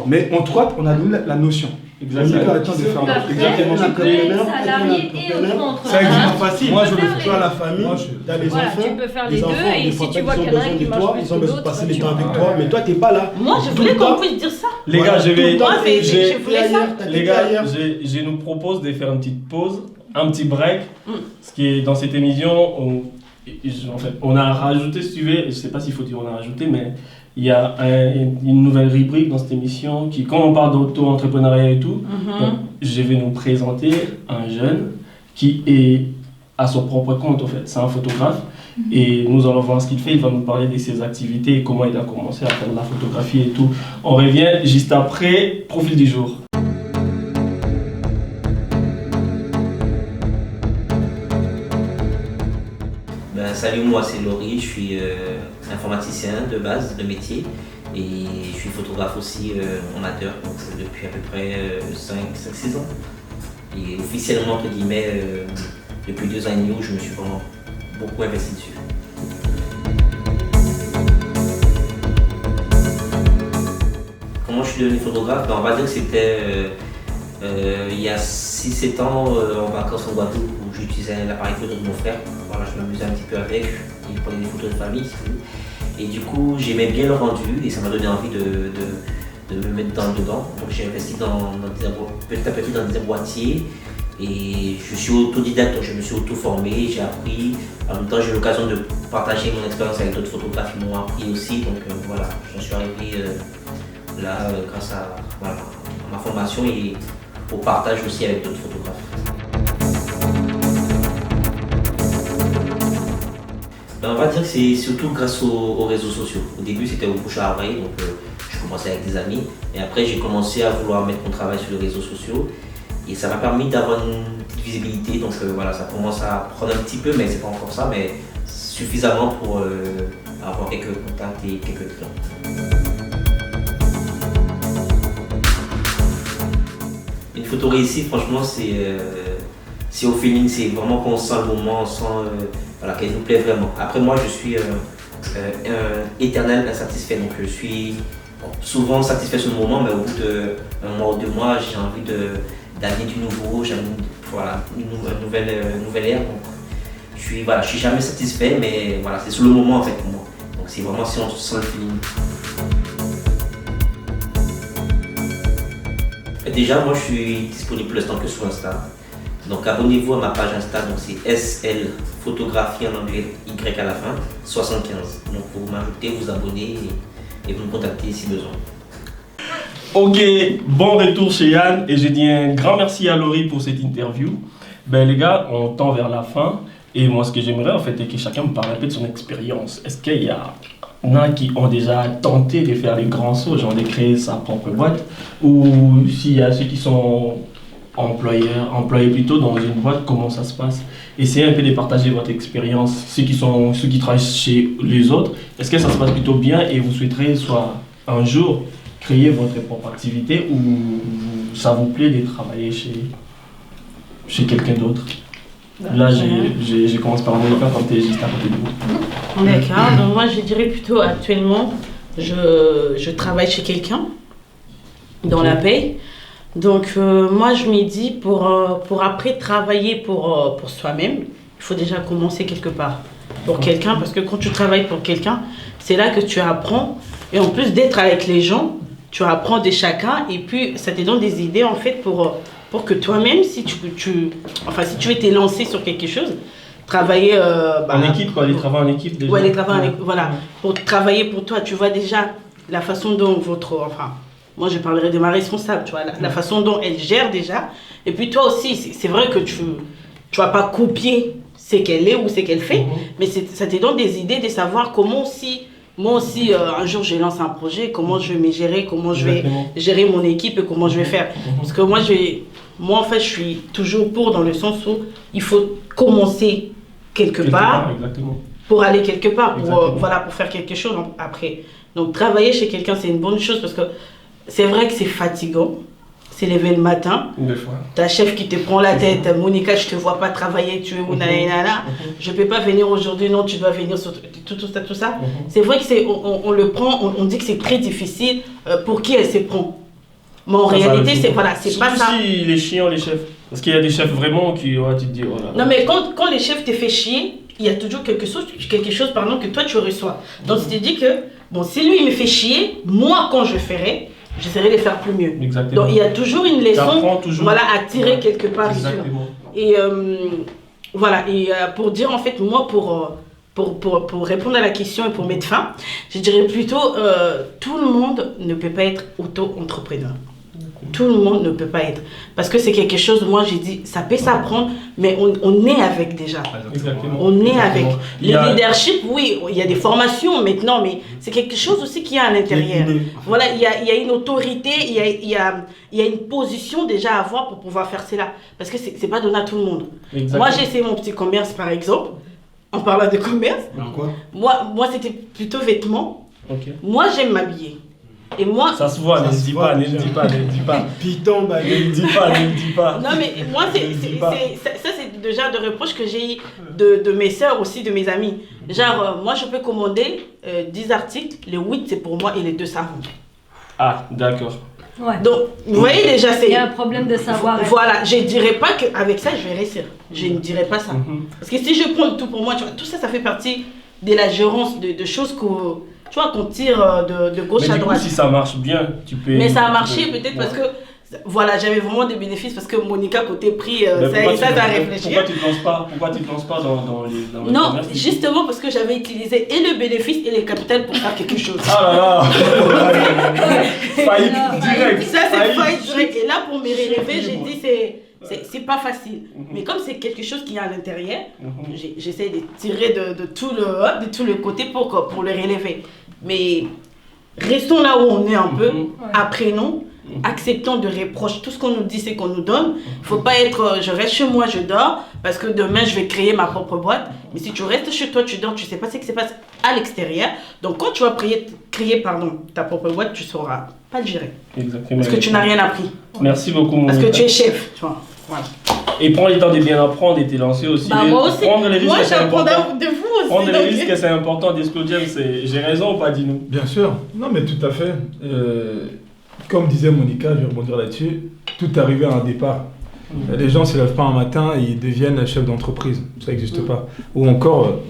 Mais en tout cas, on a donné la notion. Exactement. Exactement. Tu peux être salarié et auto-entrepreneur. C'est extrêmement facile. Moi, je le fais. Tu as la famille, tu as les enfants. Tu peux faire les deux et si tu vois qu'il y en a un qui marche plus ils ont que besoin de l'autre, passer du temps avec toi, mais toi, tu n'es pas là. Moi, je voulais qu'on puisse dire ça. Les gars, Je nous propose de faire une petite pause, un petit break. Ce qui est dans cette émission, en fait, on a rajouté, si tu veux, je ne sais pas s'il faut dire on a rajouté, mais il y a une nouvelle rubrique dans cette émission qui, quand on parle d'auto-entrepreneuriat et tout, donc, je vais nous présenter un jeune qui est à son propre compte en fait, c'est un photographe et nous allons voir ce qu'il fait, il va nous parler de ses activités et comment il a commencé à faire de la photographie et tout. On revient juste après, profil du jour. Salut, moi c'est Laurie, je suis informaticien de base, de métier, et je suis photographe aussi amateur, donc c'est depuis à peu près 5-6 ans. Et officiellement, entre guillemets, depuis 2 ans et demi où je me suis vraiment beaucoup investi dessus. Comment je suis suis devenu photographe, on va dire que c'était il y a 6-7 ans en vacances en Guadeloupe où j'utilisais l'appareil photo de mon frère. Voilà, je m'amusais un petit peu avec, il prenait des photos de famille. Et du coup, j'aimais bien le rendu et ça m'a donné envie de me mettre dedans. Donc j'ai investi petit à petit dans des boîtiers et je suis autodidacte, donc je me suis auto-formé, j'ai appris. En même temps, j'ai eu l'occasion de partager mon expérience avec d'autres photographes qui m'ont appris aussi. Donc voilà, j'en suis arrivé là grâce à ma formation et au partage aussi avec d'autres photographes. On va dire que c'est surtout grâce aux réseaux sociaux. Au début, c'était au bouche à oreille, donc je commençais avec des amis. Et après, j'ai commencé à vouloir mettre mon travail sur les réseaux sociaux. Et ça m'a permis d'avoir une petite visibilité. Donc voilà, ça commence à prendre un petit peu, mais c'est pas encore ça, mais suffisamment pour avoir quelques contacts et quelques clients. Une photo réussie, franchement, c'est au feeling, c'est vraiment qu'on sent le moment, on sent qu'elle nous plaît vraiment. Après moi, je suis éternel insatisfait, donc je suis souvent satisfait sur le moment, mais au bout d'un mois ou 2 mois, j'ai envie d'aller du nouveau, j'ai une nouvelle ère. Donc, je suis jamais satisfait, mais voilà, c'est sur le moment en fait pour moi. Donc c'est vraiment si on sent le feeling. Déjà, moi je suis disponible pour l'instant que sur Insta. Donc abonnez-vous à ma page Insta, donc c'est SL photographie en anglais, Y à la fin, 75. Donc vous m'ajoutez, vous abonnez et vous me contactez si besoin. Ok, bon retour chez Yann et j'ai dit un grand merci à Laurie pour cette interview. Ben les gars, on tend vers la fin et moi ce que j'aimerais en fait est que chacun me parle un peu de son expérience. Est-ce qu'il y en a qui ont déjà tenté de faire les grands sauts, genre de créer sa propre boîte, ou s'il y a ceux qui sont employés plutôt dans une boîte, comment ça se passe? Essayez un peu de partager votre expérience, ceux qui travaillent chez les autres, est-ce que ça se passe plutôt bien et vous souhaiterez soit un jour créer votre propre activité ou ça vous plaît de travailler chez quelqu'un d'autre? Là, je commence par Monica quand tu es juste à côté de vous. D'accord, donc moi je dirais plutôt actuellement, je travaille chez quelqu'un dans la paye. Donc moi je me dis pour après travailler pour soi-même, il faut déjà commencer quelque part pour quelqu'un, parce que quand tu travailles pour quelqu'un, c'est là que tu apprends, et en plus d'être avec les gens, tu apprends de chacun et puis ça te donne des idées en fait pour que toi-même, si tu veux te lancer sur quelque chose, travailler en équipe, quoi, les travaux en équipe déjà. Ouais, les travaux en équipe, voilà. Pour travailler pour toi, tu vois déjà la façon dont moi je parlerai de ma responsable, tu vois, la façon dont elle gère déjà. Et puis toi aussi, c'est vrai que tu vas pas copier ce qu'elle est ou ce qu'elle fait, mais ça te donne des idées de savoir comment moi aussi, un jour je lance un projet, comment je vais me gérer, comment je vais gérer mon équipe et comment je vais faire. Parce que moi en fait je suis toujours pour, dans le sens où il faut commencer quelque part pour aller quelque part, pour faire quelque chose après. Donc travailler chez quelqu'un c'est une bonne chose, parce que c'est vrai que c'est fatigant, c'est lever le matin, ta chef qui te prend la tête, Monica je te vois pas travailler, tu es où, je peux pas venir aujourd'hui, non tu dois venir sur tout ça. C'est vrai que on le prend, on dit que c'est très difficile pour qui elle se prend. Mais en réalité, c'est pas ça. Si les chiants, les chefs. Parce qu'il y a des chefs vraiment qui, tu te dis, oh là là. Non, mais quand les chefs te fait chier, il y a toujours quelque chose que toi tu reçois. Donc tu te dis que, bon, si lui il me fait chier, moi quand je ferai, j'essaierai de faire plus mieux. Exactement. Donc il y a toujours une leçon à tirer quelque part. Exactement. Et pour dire en fait, moi pour répondre à la question et pour mettre fin, je dirais plutôt tout le monde ne peut pas être auto-entrepreneur. Tout le monde ne peut pas être. Parce que c'est quelque chose, moi j'ai dit, ça peut s'apprendre, mais on est avec déjà. Exactement. On est avec. Le leadership, oui, il y a des formations maintenant, mais c'est quelque chose aussi qu'il y a à l'intérieur. Voilà, il y a une autorité, il y a une position déjà à avoir pour pouvoir faire cela. Parce que c'est pas donné à tout le monde. Exactement. Moi j'ai essayé mon petit commerce par exemple, en parlant de commerce. Quoi? Moi c'était plutôt vêtements. Moi j'aime m'habiller. Et moi, ça se voit, ne le dis pas. Piton, bah, ne le dis pas. Non, mais moi, c'est le genre de reproche que j'ai eu de mes soeurs aussi, de mes amis. Genre, moi, je peux commander 10 articles, les 8 c'est pour moi et les 2 ça. Ah, d'accord. Ouais. Donc, vous voyez déjà, Il y a un problème de savoir. Voilà, je ne dirais pas qu'avec ça, je vais réussir. Je ne dirais pas ça. Parce que si je prends tout pour moi, tu vois, tout ça, ça fait partie de la gérance de choses qu'on tire de gauche à droite. Coup, si ça marche bien, tu peux... Mais ça a marché peut-être parce que voilà, j'avais vraiment des bénéfices parce que Monica, côté prix, ça a réfléchi. Pourquoi tu ne te lances pas dans les Non, justement parce que j'avais utilisé et le bénéfice et le capital pour faire quelque chose. Ah là là. Faillite direct. Ça, c'est faillite direct. Et là, pour me relever, j'ai dit, c'est pas facile. Mais comme c'est quelque chose qui est à l'intérieur, j'essaie de tirer de tout le côté pour le relever. Mais restons là où on est un peu, apprenons. Acceptons de reproches, tout ce qu'on nous dit c'est qu'on nous donne. Faut pas être je reste chez moi, je dors parce que demain je vais créer ma propre boîte. Mais si tu restes chez toi, tu dors, tu sais pas ce qui se passe à l'extérieur. Donc quand tu vas créer ta propre boîte, tu sauras pas le gérer. Exactement. Parce que tu n'as rien appris. Merci beaucoup. Parce que tu es chef, tu vois. Voilà. Et prends le temps de bien apprendre et t'es lancé aussi. Moi aussi. Prendre les risques, moi j'apprends de vous aussi. Prendre les risques, c'est important. Disclosure, j'ai raison ou pas, dis-nous? Bien sûr. Non, mais tout à fait. Comme disait Monica, je vais rebondir là-dessus, tout est arrivé à un départ. Les gens ne se lèvent pas un matin et ils deviennent chefs d'entreprise. Ça n'existe pas. Ou encore,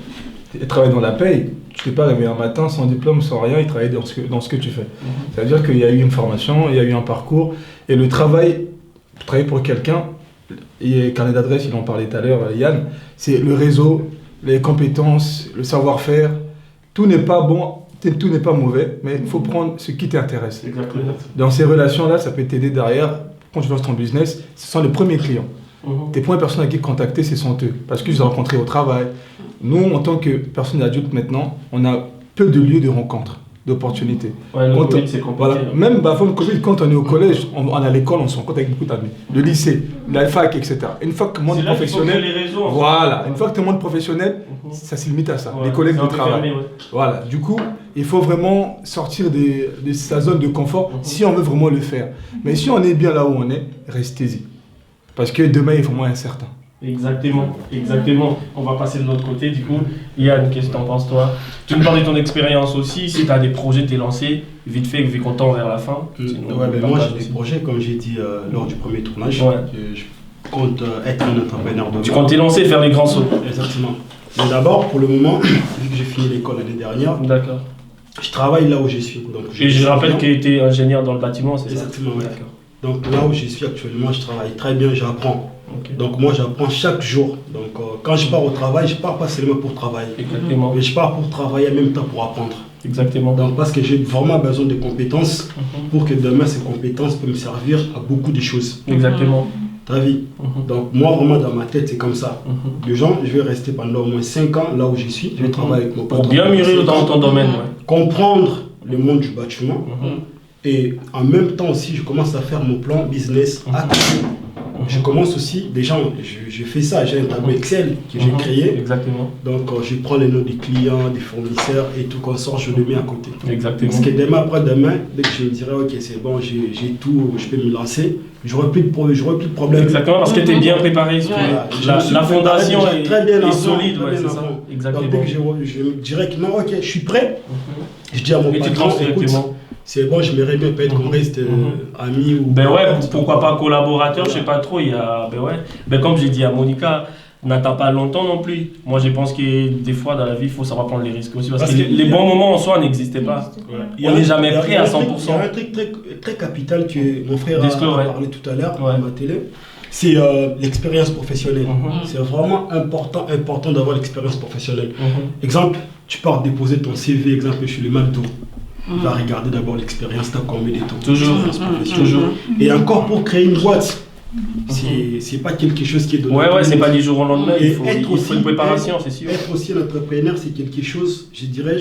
ils travaillent dans la paye. Tu t'es pas réveillé un matin sans diplôme, sans rien, ils travaillent dans ce que tu fais. C'est-à-dire qu'il y a eu une formation, il y a eu un parcours. Et le travailler pour quelqu'un, et carnet d'adresse, il en parlait tout à l'heure, Yann, c'est le réseau, les compétences, le savoir-faire. Tout n'est pas bon. Tout n'est pas mauvais, mais il faut prendre ce qui t'intéresse. Exactement. Dans ces relations-là, ça peut t'aider derrière. Quand tu lances ton business, ce sont les premiers clients. Tes premières personnes à qui contacter, ce sont eux. Parce que je les ai rencontrés au travail. Nous, en tant que personnes adultes maintenant, on a peu de lieux de rencontre, d'opportunités. Ouais, le Covid, c'est compliqué. Voilà. Même avant le Covid, quand on est au collège, on à l'école, on se rencontre avec beaucoup d'amis. Le lycée, la fac, etc. Une fois que le monde professionnel, voilà, une fois que tu es monde professionnel, ça se limite à ça. Les collègues de travail. Voilà. Du coup, il faut vraiment sortir de sa zone de confort si on veut vraiment le faire. Mais si on est bien là où on est, restez-y. Parce que demain est vraiment incertain. Exactement. On va passer de l'autre côté du coup. Yann, qu'est-ce que t'en penses toi? Tu nous parles de ton expérience aussi, si tu as des projets, t'es lancé, vite fait, vu qu'on tend vers la fin. Moi j'ai des projets, comme j'ai dit lors du premier tournage. Je compte être un entrepreneur de... Tu comptes t'y lancer, faire les grands sauts. Exactement. Mais d'abord, pour le moment, vu que j'ai fini l'école l'année dernière, d'accord. Je travaille là où je suis. Donc, et je rappelle que tu étais ingénieur dans le bâtiment, c'est ça? Exactement, oui. Donc là où je suis actuellement, je travaille très bien, j'apprends. Okay. Donc moi j'apprends chaque jour. Donc quand je pars au travail, je ne pars pas seulement pour travailler. Exactement. Mais je pars pour travailler en même temps pour apprendre. Exactement. Donc parce que j'ai vraiment besoin de compétences pour que demain ces compétences peuvent me servir à beaucoup de choses. Exactement. Ta vie. Donc moi vraiment dans ma tête c'est comme ça. Les gens, je vais rester pendant au moins 5 ans là où je suis. Je vais travailler avec mon patron. Pour bien mûrir dans ton domaine. Comprendre le monde du bâtiment. Et en même temps aussi je commence à faire mon plan business à côté. Je commence aussi, déjà, je fais ça, j'ai un tableau Excel que j'ai créé. Exactement. Donc, je prends les noms des clients, des fournisseurs et tout qu'on sort, je le mets à côté. Exactement. Parce que demain, après-demain, dès que je me dirai, ok, c'est bon, j'ai tout, je peux me lancer, j'aurai plus de problème. Exactement, parce que tu es bien préparé. Voilà. La fondation est très bien est solide, c'est ça. Exactement. Donc, dès que je me dirai que non, ok, je suis prêt, je dis à mon patron, écoute, c'est bon, je m'aimerais bien peut-être qu'on reste amis ou... Ben ouais, pourquoi pas collaborateur, je sais pas trop, il y a... Ben ouais, ben comme j'ai dit à Monica, n'attends pas longtemps non plus. Moi je pense que des fois dans la vie, il faut savoir prendre les risques aussi, parce que les bons moments en soi n'existaient pas. On n'est jamais prêt à 100%. Il y a un truc très capital que mon frère a parlé tout à l'heure à ma télé. C'est l'expérience professionnelle. C'est vraiment important d'avoir l'expérience professionnelle. Exemple, tu pars déposer ton CV, exemple, chez le McDo. Va regarder d'abord l'expérience, t'as combien de temps. Toujours. Et encore pour créer une boîte, c'est pas quelque chose qui est donné. Ouais, c'est pas du jour au lendemain, il faut une préparation, c'est sûr. Être aussi un entrepreneur, c'est quelque chose, je dirais,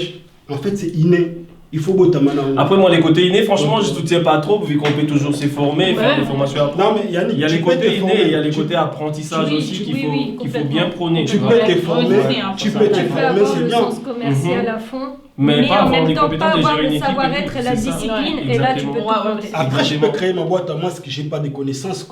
en fait c'est inné. Il faut beau Après moi les côtés innés, franchement je soutiens pas trop vu qu'on peut toujours se former, faire des formations après. Non mais Yannick, il y a les côtés innés et il y a les côtés apprentissage aussi qu'il faut bien prôner. Tu peux te former, c'est bien. Le sens commercial à fond. Mais pas en même les temps compétences pas de avoir gérer une le équipe. savoir-être et la discipline et là tu peux tout progresser. Après je peux créer ma boîte à moi parce que j'ai pas des connaissances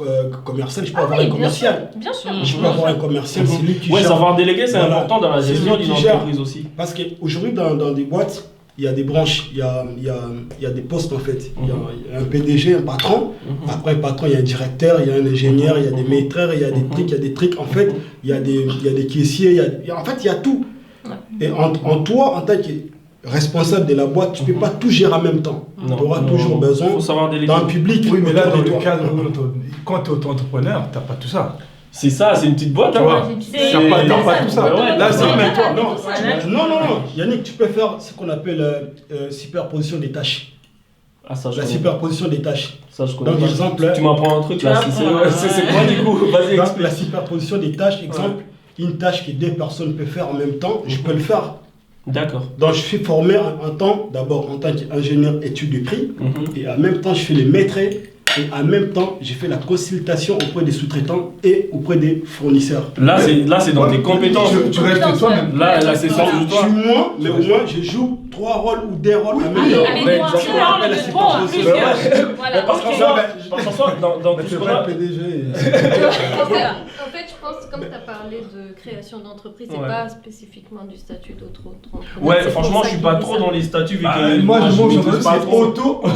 commerciales, je peux avoir un commercial. Bien sûr. Je peux avoir un commercial, c'est lui qui gère. Ouais, savoir déléguer c'est important dans la gestion d'une entreprise aussi. Parce qu'aujourd'hui dans des boîtes, il y a des branches, il y a des postes en fait. Il y a un PDG, un patron. Après le patron, il y a un directeur, il y a un ingénieur, il y a des maîtres, il y a des trucs, il y a des trucs. En fait, il y a des caissiers, en fait, il y a tout. Et en toi, en tant que responsable de la boîte, tu ne peux pas tout gérer en même temps. Tu auras toujours besoin d'un public. Oui, mais là, dans le cadre, quand tu es auto-entrepreneur, tu n'as pas tout ça. C'est ça, c'est une petite boîte. Tu vois, t'as pas tout ça. Là, c'est même toi. Non. Yannick, tu peux faire ce qu'on appelle superposition des tâches. Ah, ça, la superposition des tâches. Ça, je connais. Donc, exemple, tu m'apprends un truc là. C'est quoi du coup? Vas-y. Donc, la superposition des tâches, exemple, une tâche que 2 personnes peuvent faire en même temps, je peux le faire. D'accord. Donc, je suis formé en temps, d'abord en tant qu'ingénieur études de prix, et en même temps, je fais les maîtrises. Et en même temps, j'ai fait la consultation auprès des sous-traitants et auprès des fournisseurs. Là, c'est dans tes compétences. Tu restes toi-même. Là, c'est sans je suis moi, mais au moins, je joue 3 rôles ou 2 rôles en même temps. Parce qu'en soi, dans tout ce qu'on a... En fait, je pense, comme tu as parlé de création d'entreprise, c'est pas spécifiquement du statut d'auto-entrepreneur. Ouais, franchement, je suis pas trop dans les statuts vu que... Moi, je mange pas auto. C'est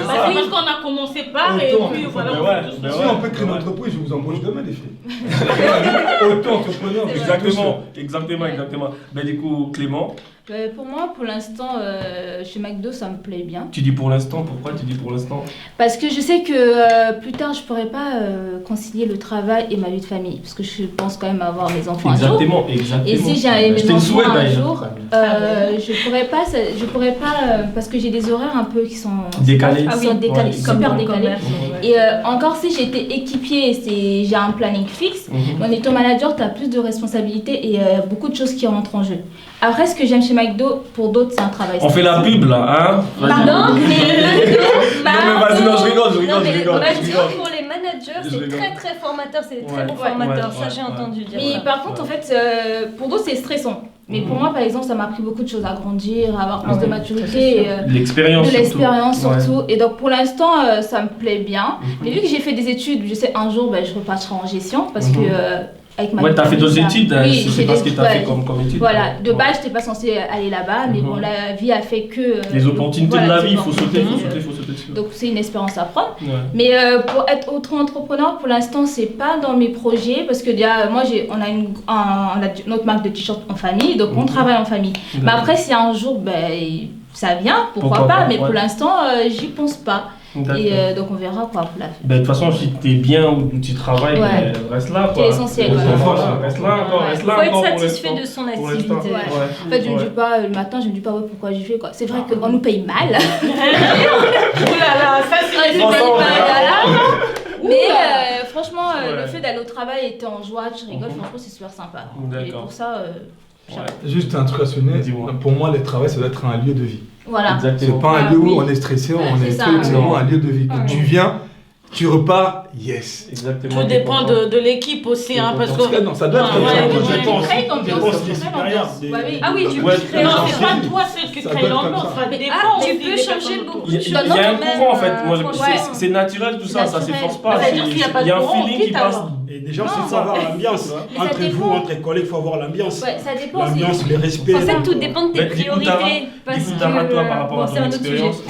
parce qu'on a commencé par et puis voilà. Si on peut créer une entreprise, je vous embauche demain, les filles. Auto-entrepreneur. Exactement. Ben du coup, Clément. Pour moi, pour l'instant, chez McDo, ça me plaît bien. Tu dis pour l'instant, pourquoi tu dis pour l'instant? Parce que je sais que plus tard, je ne pourrais pas concilier le travail et ma vie de famille. Parce que je pense quand même avoir mes enfants un jour. Exactement. Et si j'ai mes enfants un jour, je pourrais pas parce que j'ai des horaires un peu qui sont décalés. Super décalés. Et encore si j'étais équipier, j'ai un planning fixe, mais en étant manager, tu as plus de responsabilités et beaucoup de choses qui rentrent en jeu. Après, ce que j'aime chez McDo, pour d'autres, c'est un travail. On fait la pub là, hein? Pardon, mais vas-y, non, je rigole. Pour les managers, c'est très très formateur, c'est des très bons formateurs, ça j'ai entendu dire. Mais par contre, en fait, pour d'autres, c'est stressant. Mais pour moi, par exemple, ça m'a appris beaucoup de choses à grandir, à avoir plus de maturité. De l'expérience surtout. Et donc, pour l'instant, ça me plaît bien. Mais vu que j'ai fait des études, je sais, un jour, je repartirai en gestion parce que... Ouais, t'as fait 2 études, oui, je sais pas ce que t'as fait comme études. Voilà, de base, j'étais pas censée aller là-bas, mais bon, la vie a fait que... Les opportunités de la vie, il faut sauter dessus. Donc, c'est une expérience à prendre. Mais pour être auto-entrepreneur, pour l'instant, c'est pas dans mes projets, parce que déjà, moi, on a notre marque de t-shirt en famille, donc on travaille en famille. Mais après, si un jour, ça vient, pourquoi pas, mais pour l'instant, j'y pense pas. Et donc on verra quoi pour la fin. De toute façon, si tu es bien où tu travailles, reste là. C'est essentiel. Reste là encore. Il faut être satisfait de son activité. En fait, je ne dis pas le matin, je ne dis pas pourquoi j'y fais quoi. C'est vrai qu'on nous paye mal. Oh là là, ça c'est on nous paye mal. Mais franchement, le fait d'aller au travail et t'es en joie, tu rigoles, franchement c'est super sympa. Et pour ça, juste un truc à sonner. Pour moi, le travail, ça doit être un lieu de vie. Voilà. C'est pas un lieu où on est stressé, on est truc, c'est vraiment un lieu de vie. Quand tu viens, tu repars, yes. Exactement. Tout dépend de l'équipe aussi, hein, parce que... Non, ça doit être Ah oui, tu peux créer. Non, c'est pas toi celle qui crée l'ambiance, ça dépend. Tu peux changer beaucoup de choses. Il y a un courant en fait, c'est naturel tout ça, ça s'efforce pas. Il y a un feeling qui passe. Et déjà, il faut avoir l'ambiance. Entre vous, entre collègues, il faut avoir l'ambiance. Ouais, ça dépend. L'ambiance, le respect. En fait, tout dépend de tes priorités. Du coup, toi par rapport à ton expérience.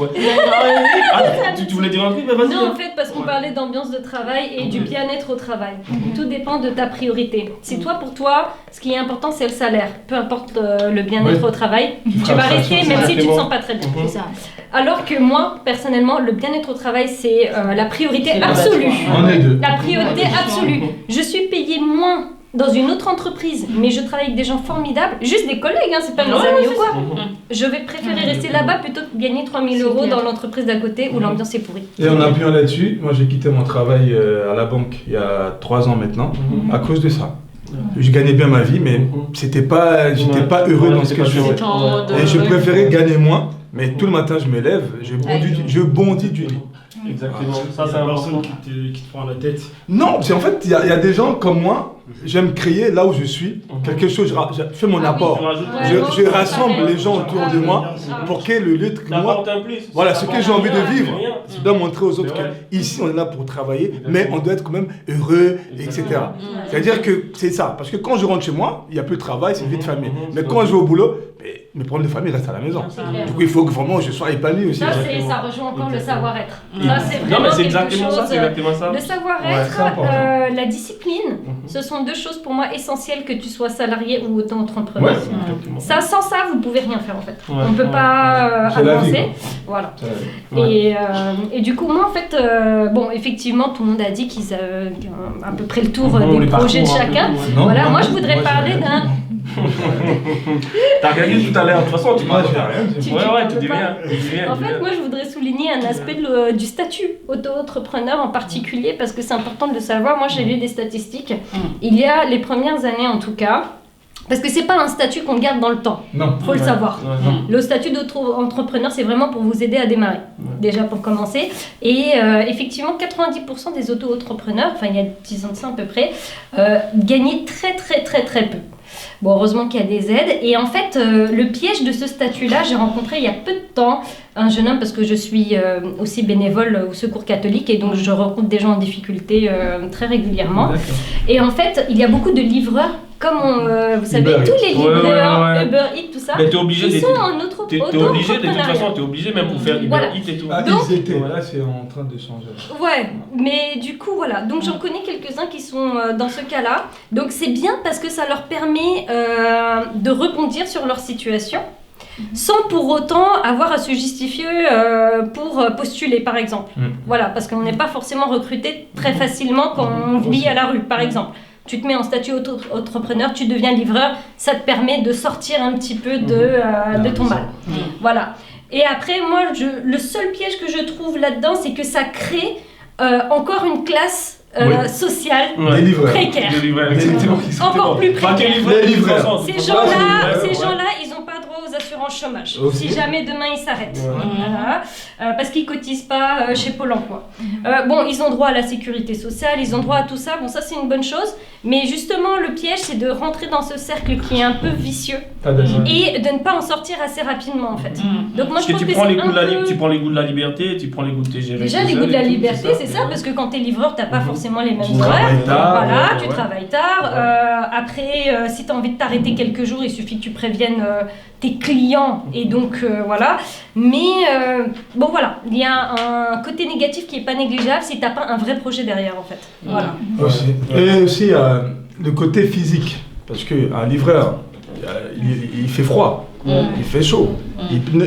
Tu voulais dire un truc? Vas-y. Non, en fait, parce qu'on parlait d'ambiance de travail et du bien-être au travail. Tout dépend de ta priorité. Si toi, pour toi, ce qui est important, c'est le salaire. Peu importe le bien-être au travail, tu vas rester même si tu ne te sens pas très bien. Alors que moi, personnellement, le bien-être au travail, c'est la priorité absolue. La priorité absolue. Je suis payée moins dans une autre entreprise, mais je travaille avec des gens formidables, juste des collègues, hein, c'est pas mes amis ou quoi. Je vais préférer rester là-bas plutôt que gagner 3 000 € dans l'entreprise d'à côté où l'ambiance est pourrie. Et en appuyant là-dessus, moi j'ai quitté mon travail à la banque il y a 3 ans maintenant, à cause de ça. Je gagnais bien ma vie, mais j'étais pas heureux dans ce que je faisais. Et je préférais gagner moins, mais tout le matin je me lève, je bondis du lit. Exactement. Ça, c'est la personne qui te prend la tête. Non, c'est en fait, il y a des gens comme moi, j'aime créer là où je suis, quelque chose, je fais mon apport. Je rassemble les gens autour de moi pour que le lieu que moi, voilà, ce que j'ai envie de vivre, je dois montrer aux autres que ici on est là pour travailler, mais on doit être quand même heureux, etc. C'est-à-dire que c'est ça, parce que quand je rentre chez moi, il n'y a plus de travail, c'est vie de famille. Mais quand je vais au boulot, mes problèmes de famille restent à la maison. Clair. Du coup, il faut que vraiment je sois épanoui aussi. Ça rejoint encore le savoir-être. Et- Ça, c'est Non, vraiment mais c'est quelque exactement ça, chose, c'est exactement ça. le Ouais, savoir-être, c'est important. la discipline, ce sont deux choses pour moi essentielles, que tu sois salarié ou auto-entrepreneur. Ouais, exactement. Ça, sans ça, vous pouvez rien faire en fait. Ouais, On ne peut ouais, pas C'est la vie, avancer. quoi. Voilà. Ouais. Et du coup, moi en fait, bon, effectivement, tout le monde a dit qu'ils avaient à peu près le tour Les des projets de parcours un peu, chacun. ouais. Non, Voilà, non, moi je non, voudrais moi, parler j'ai d'un. T'as regardé tout à l'heure, de toute façon, tu Moi, parles j'ai pas. rien. Tu- Ouais, tu peux dis pas. rien. tu dis rien, En tu dis fait, rien. moi, je voudrais souligner un aspect du statut auto-entrepreneur en particulier, parce que c'est important de le savoir. Moi, j'ai lu des statistiques. Il y a les premières années, en tout cas, parce que c'est pas un statut qu'on garde dans le temps. Non. Faut le savoir. Ouais, non. Le statut d'auto-entrepreneur, c'est vraiment pour vous aider à démarrer, déjà pour commencer. Et effectivement, 90% des auto-entrepreneurs, enfin il y a 10 ans de ça à peu près, gagnaient très très très très peu. Bon, heureusement qu'il y a des aides. Et en fait, le piège de ce statut-là, j'ai rencontré il y a peu de temps un jeune homme, parce que je suis aussi bénévole au Secours catholique, et donc je rencontre des gens en difficulté très régulièrement. D'accord. Et en fait, il y a beaucoup de livreurs, comme vous savez, Uber Eats. tous les Ouais, livreurs, ouais. Uber Eats, tout ça, Mais t'es obligé ils de. sont en auto T'es obligé, de toute façon, entrepreneuriat. t'es obligé même pour faire Uber Voilà. Eats et tout. Ah, Donc- ils étaient. Là, c'est en train de changer. Ouais, mais du coup, voilà. Donc, j'en connais quelques-uns qui sont dans ce cas-là. Donc, c'est bien parce que ça leur permet de rebondir sur leur situation sans pour autant avoir à se justifier pour postuler, par exemple. Voilà, parce qu'on n'est pas forcément recruté très facilement quand on vit à la rue, par exemple. Tu te mets en statut auto-entrepreneur, tu deviens livreur, ça te permet de sortir un petit peu de ton mal. Voilà. Et après, moi, le seul piège que je trouve là-dedans, c'est que ça crée encore une classe sociale Des livreurs. précaire. Des livreurs, Des exactement. livreurs. Encore plus Pas que précaire. livreurs, Les livreurs. Ces Ouais, gens-là, ils n'ont pas droit aux assurances chômage. Aussi. Si jamais demain ils s'arrêtent. Ouais. Voilà. Parce qu'ils cotisent pas chez Pôle emploi. Bon, ils ont droit à la sécurité sociale, ils ont droit à tout ça. Bon, ça c'est une bonne chose. Mais justement, le piège, c'est de rentrer dans ce cercle qui est un peu vicieux et de ne pas en sortir assez rapidement en fait. Donc moi Parce je que trouve tu que prends c'est les un goûts de la peu... tu prends les goûts de la liberté, tu prends les goûts de tes gérés. Déjà, les goûts de la liberté, c'est ça, parce que quand t'es livreur, t'as pas forcément les mêmes Tu horaires. travailles tard, Voilà, ouais, tu ouais. travailles tard. Après, si t'as envie de t'arrêter quelques jours, il suffit que tu préviennes tes clients. Et donc, voilà. Mais, bon, voilà. Il y a un côté négatif qui est pas négligeable si t'as pas un vrai projet derrière, en fait. Voilà. Aussi. Et aussi le côté physique, parce qu'un livreur, il fait froid, il fait chaud,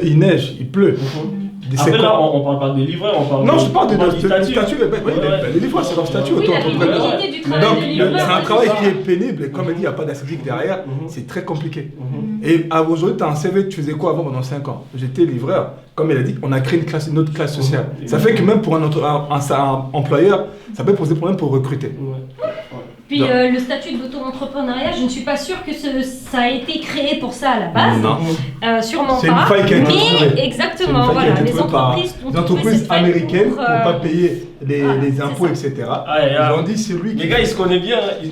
il neige, il pleut. C'est Après là, quoi- on parle pas des livreurs, on parle Non, je parle du du statut. Les livreurs, c'est leur statut Oui, la auto-entrepreneur. rigidité du travail Donc, de c'est livreur. un travail qui est pénible, et comme elle dit, il n'y a pas d'esthétique derrière, c'est très compliqué. Et aujourd'hui, tu as un CV, tu faisais quoi avant pendant 5 ans? J'étais livreur. Comme elle a dit, on a créé une autre classe sociale. Ça fait que même pour un employeur, ça peut poser problème pour recruter. Puis le statut d'auto-entrepreneuriat, je ne suis pas sûre que ça a été créé pour ça à la base. Non. Sûrement C'est pas. une faille qui a été trouvée. Mais exactement, C'est une faille voilà, qui a été les trouvée par entreprises ont des trouvé entreprises cette faille américaines pour, pour ne pas payer voilà, les c'est impôts, ça. etc. Ah, et Ils ont dit c'est lui Les qui. gars, ils se connaissent bien, hein.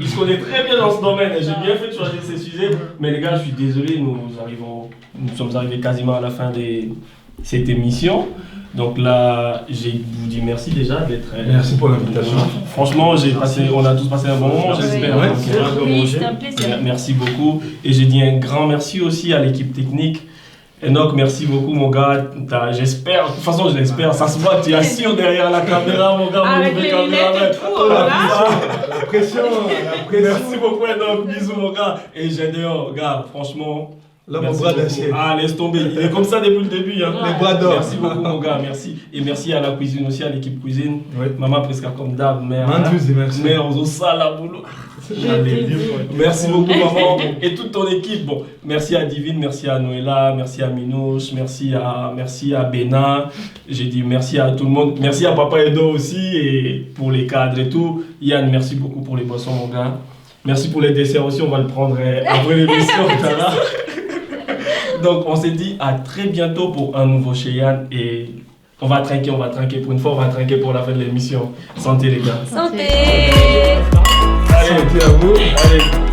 Ils se connaissent très bien dans ce domaine. J'ai bien fait de choisir ces sujets. Mais les gars, je suis désolé, nous sommes arrivés quasiment à la fin de cette émission. Donc là, je vous dis merci déjà d'être. Merci pour l'invitation. Franchement, on a tous passé un bon moment, j'espère. Ouais. Donc, Oui, c'était un plaisir. merci beaucoup. Et j'ai dit un grand merci aussi à l'équipe technique. Enoch, merci beaucoup mon gars. J'espère, de toute façon je l'espère, ça se voit, tu es assis derrière la caméra mon gars. Avec mon les caméraman. lunettes et tout, Oh, la là. puissance. La pression. Merci beaucoup Enoch, bisous mon gars. Et Gédéon, gars, franchement. Là, mon merci bras beaucoup. d'acier. Ah, laisse tomber, il est comme ça depuis le début. Hein. Les bras d'or. Merci beaucoup mon gars, merci. Et merci à la cuisine aussi, à l'équipe cuisine. Oui. Maman presque comme d'hab, mère. Mandus, merci. Mère aux salles à boulot. Merci beaucoup maman et toute ton équipe. Bon, merci à Divine, merci à Noëlla, merci à Minouche, merci à Bénin. J'ai dit merci à tout le monde. Merci à Papa Edo aussi et pour les cadres et tout. Yann, merci beaucoup pour les boissons mon gars. Merci pour les desserts aussi, on va le prendre après l'émission. Voilà. Donc on s'est dit à très bientôt pour un nouveau chez Yann et on va trinquer pour une fois, on va trinquer pour la fin de l'émission. Santé les gars. Santé. Allez, Santé à vous. allez.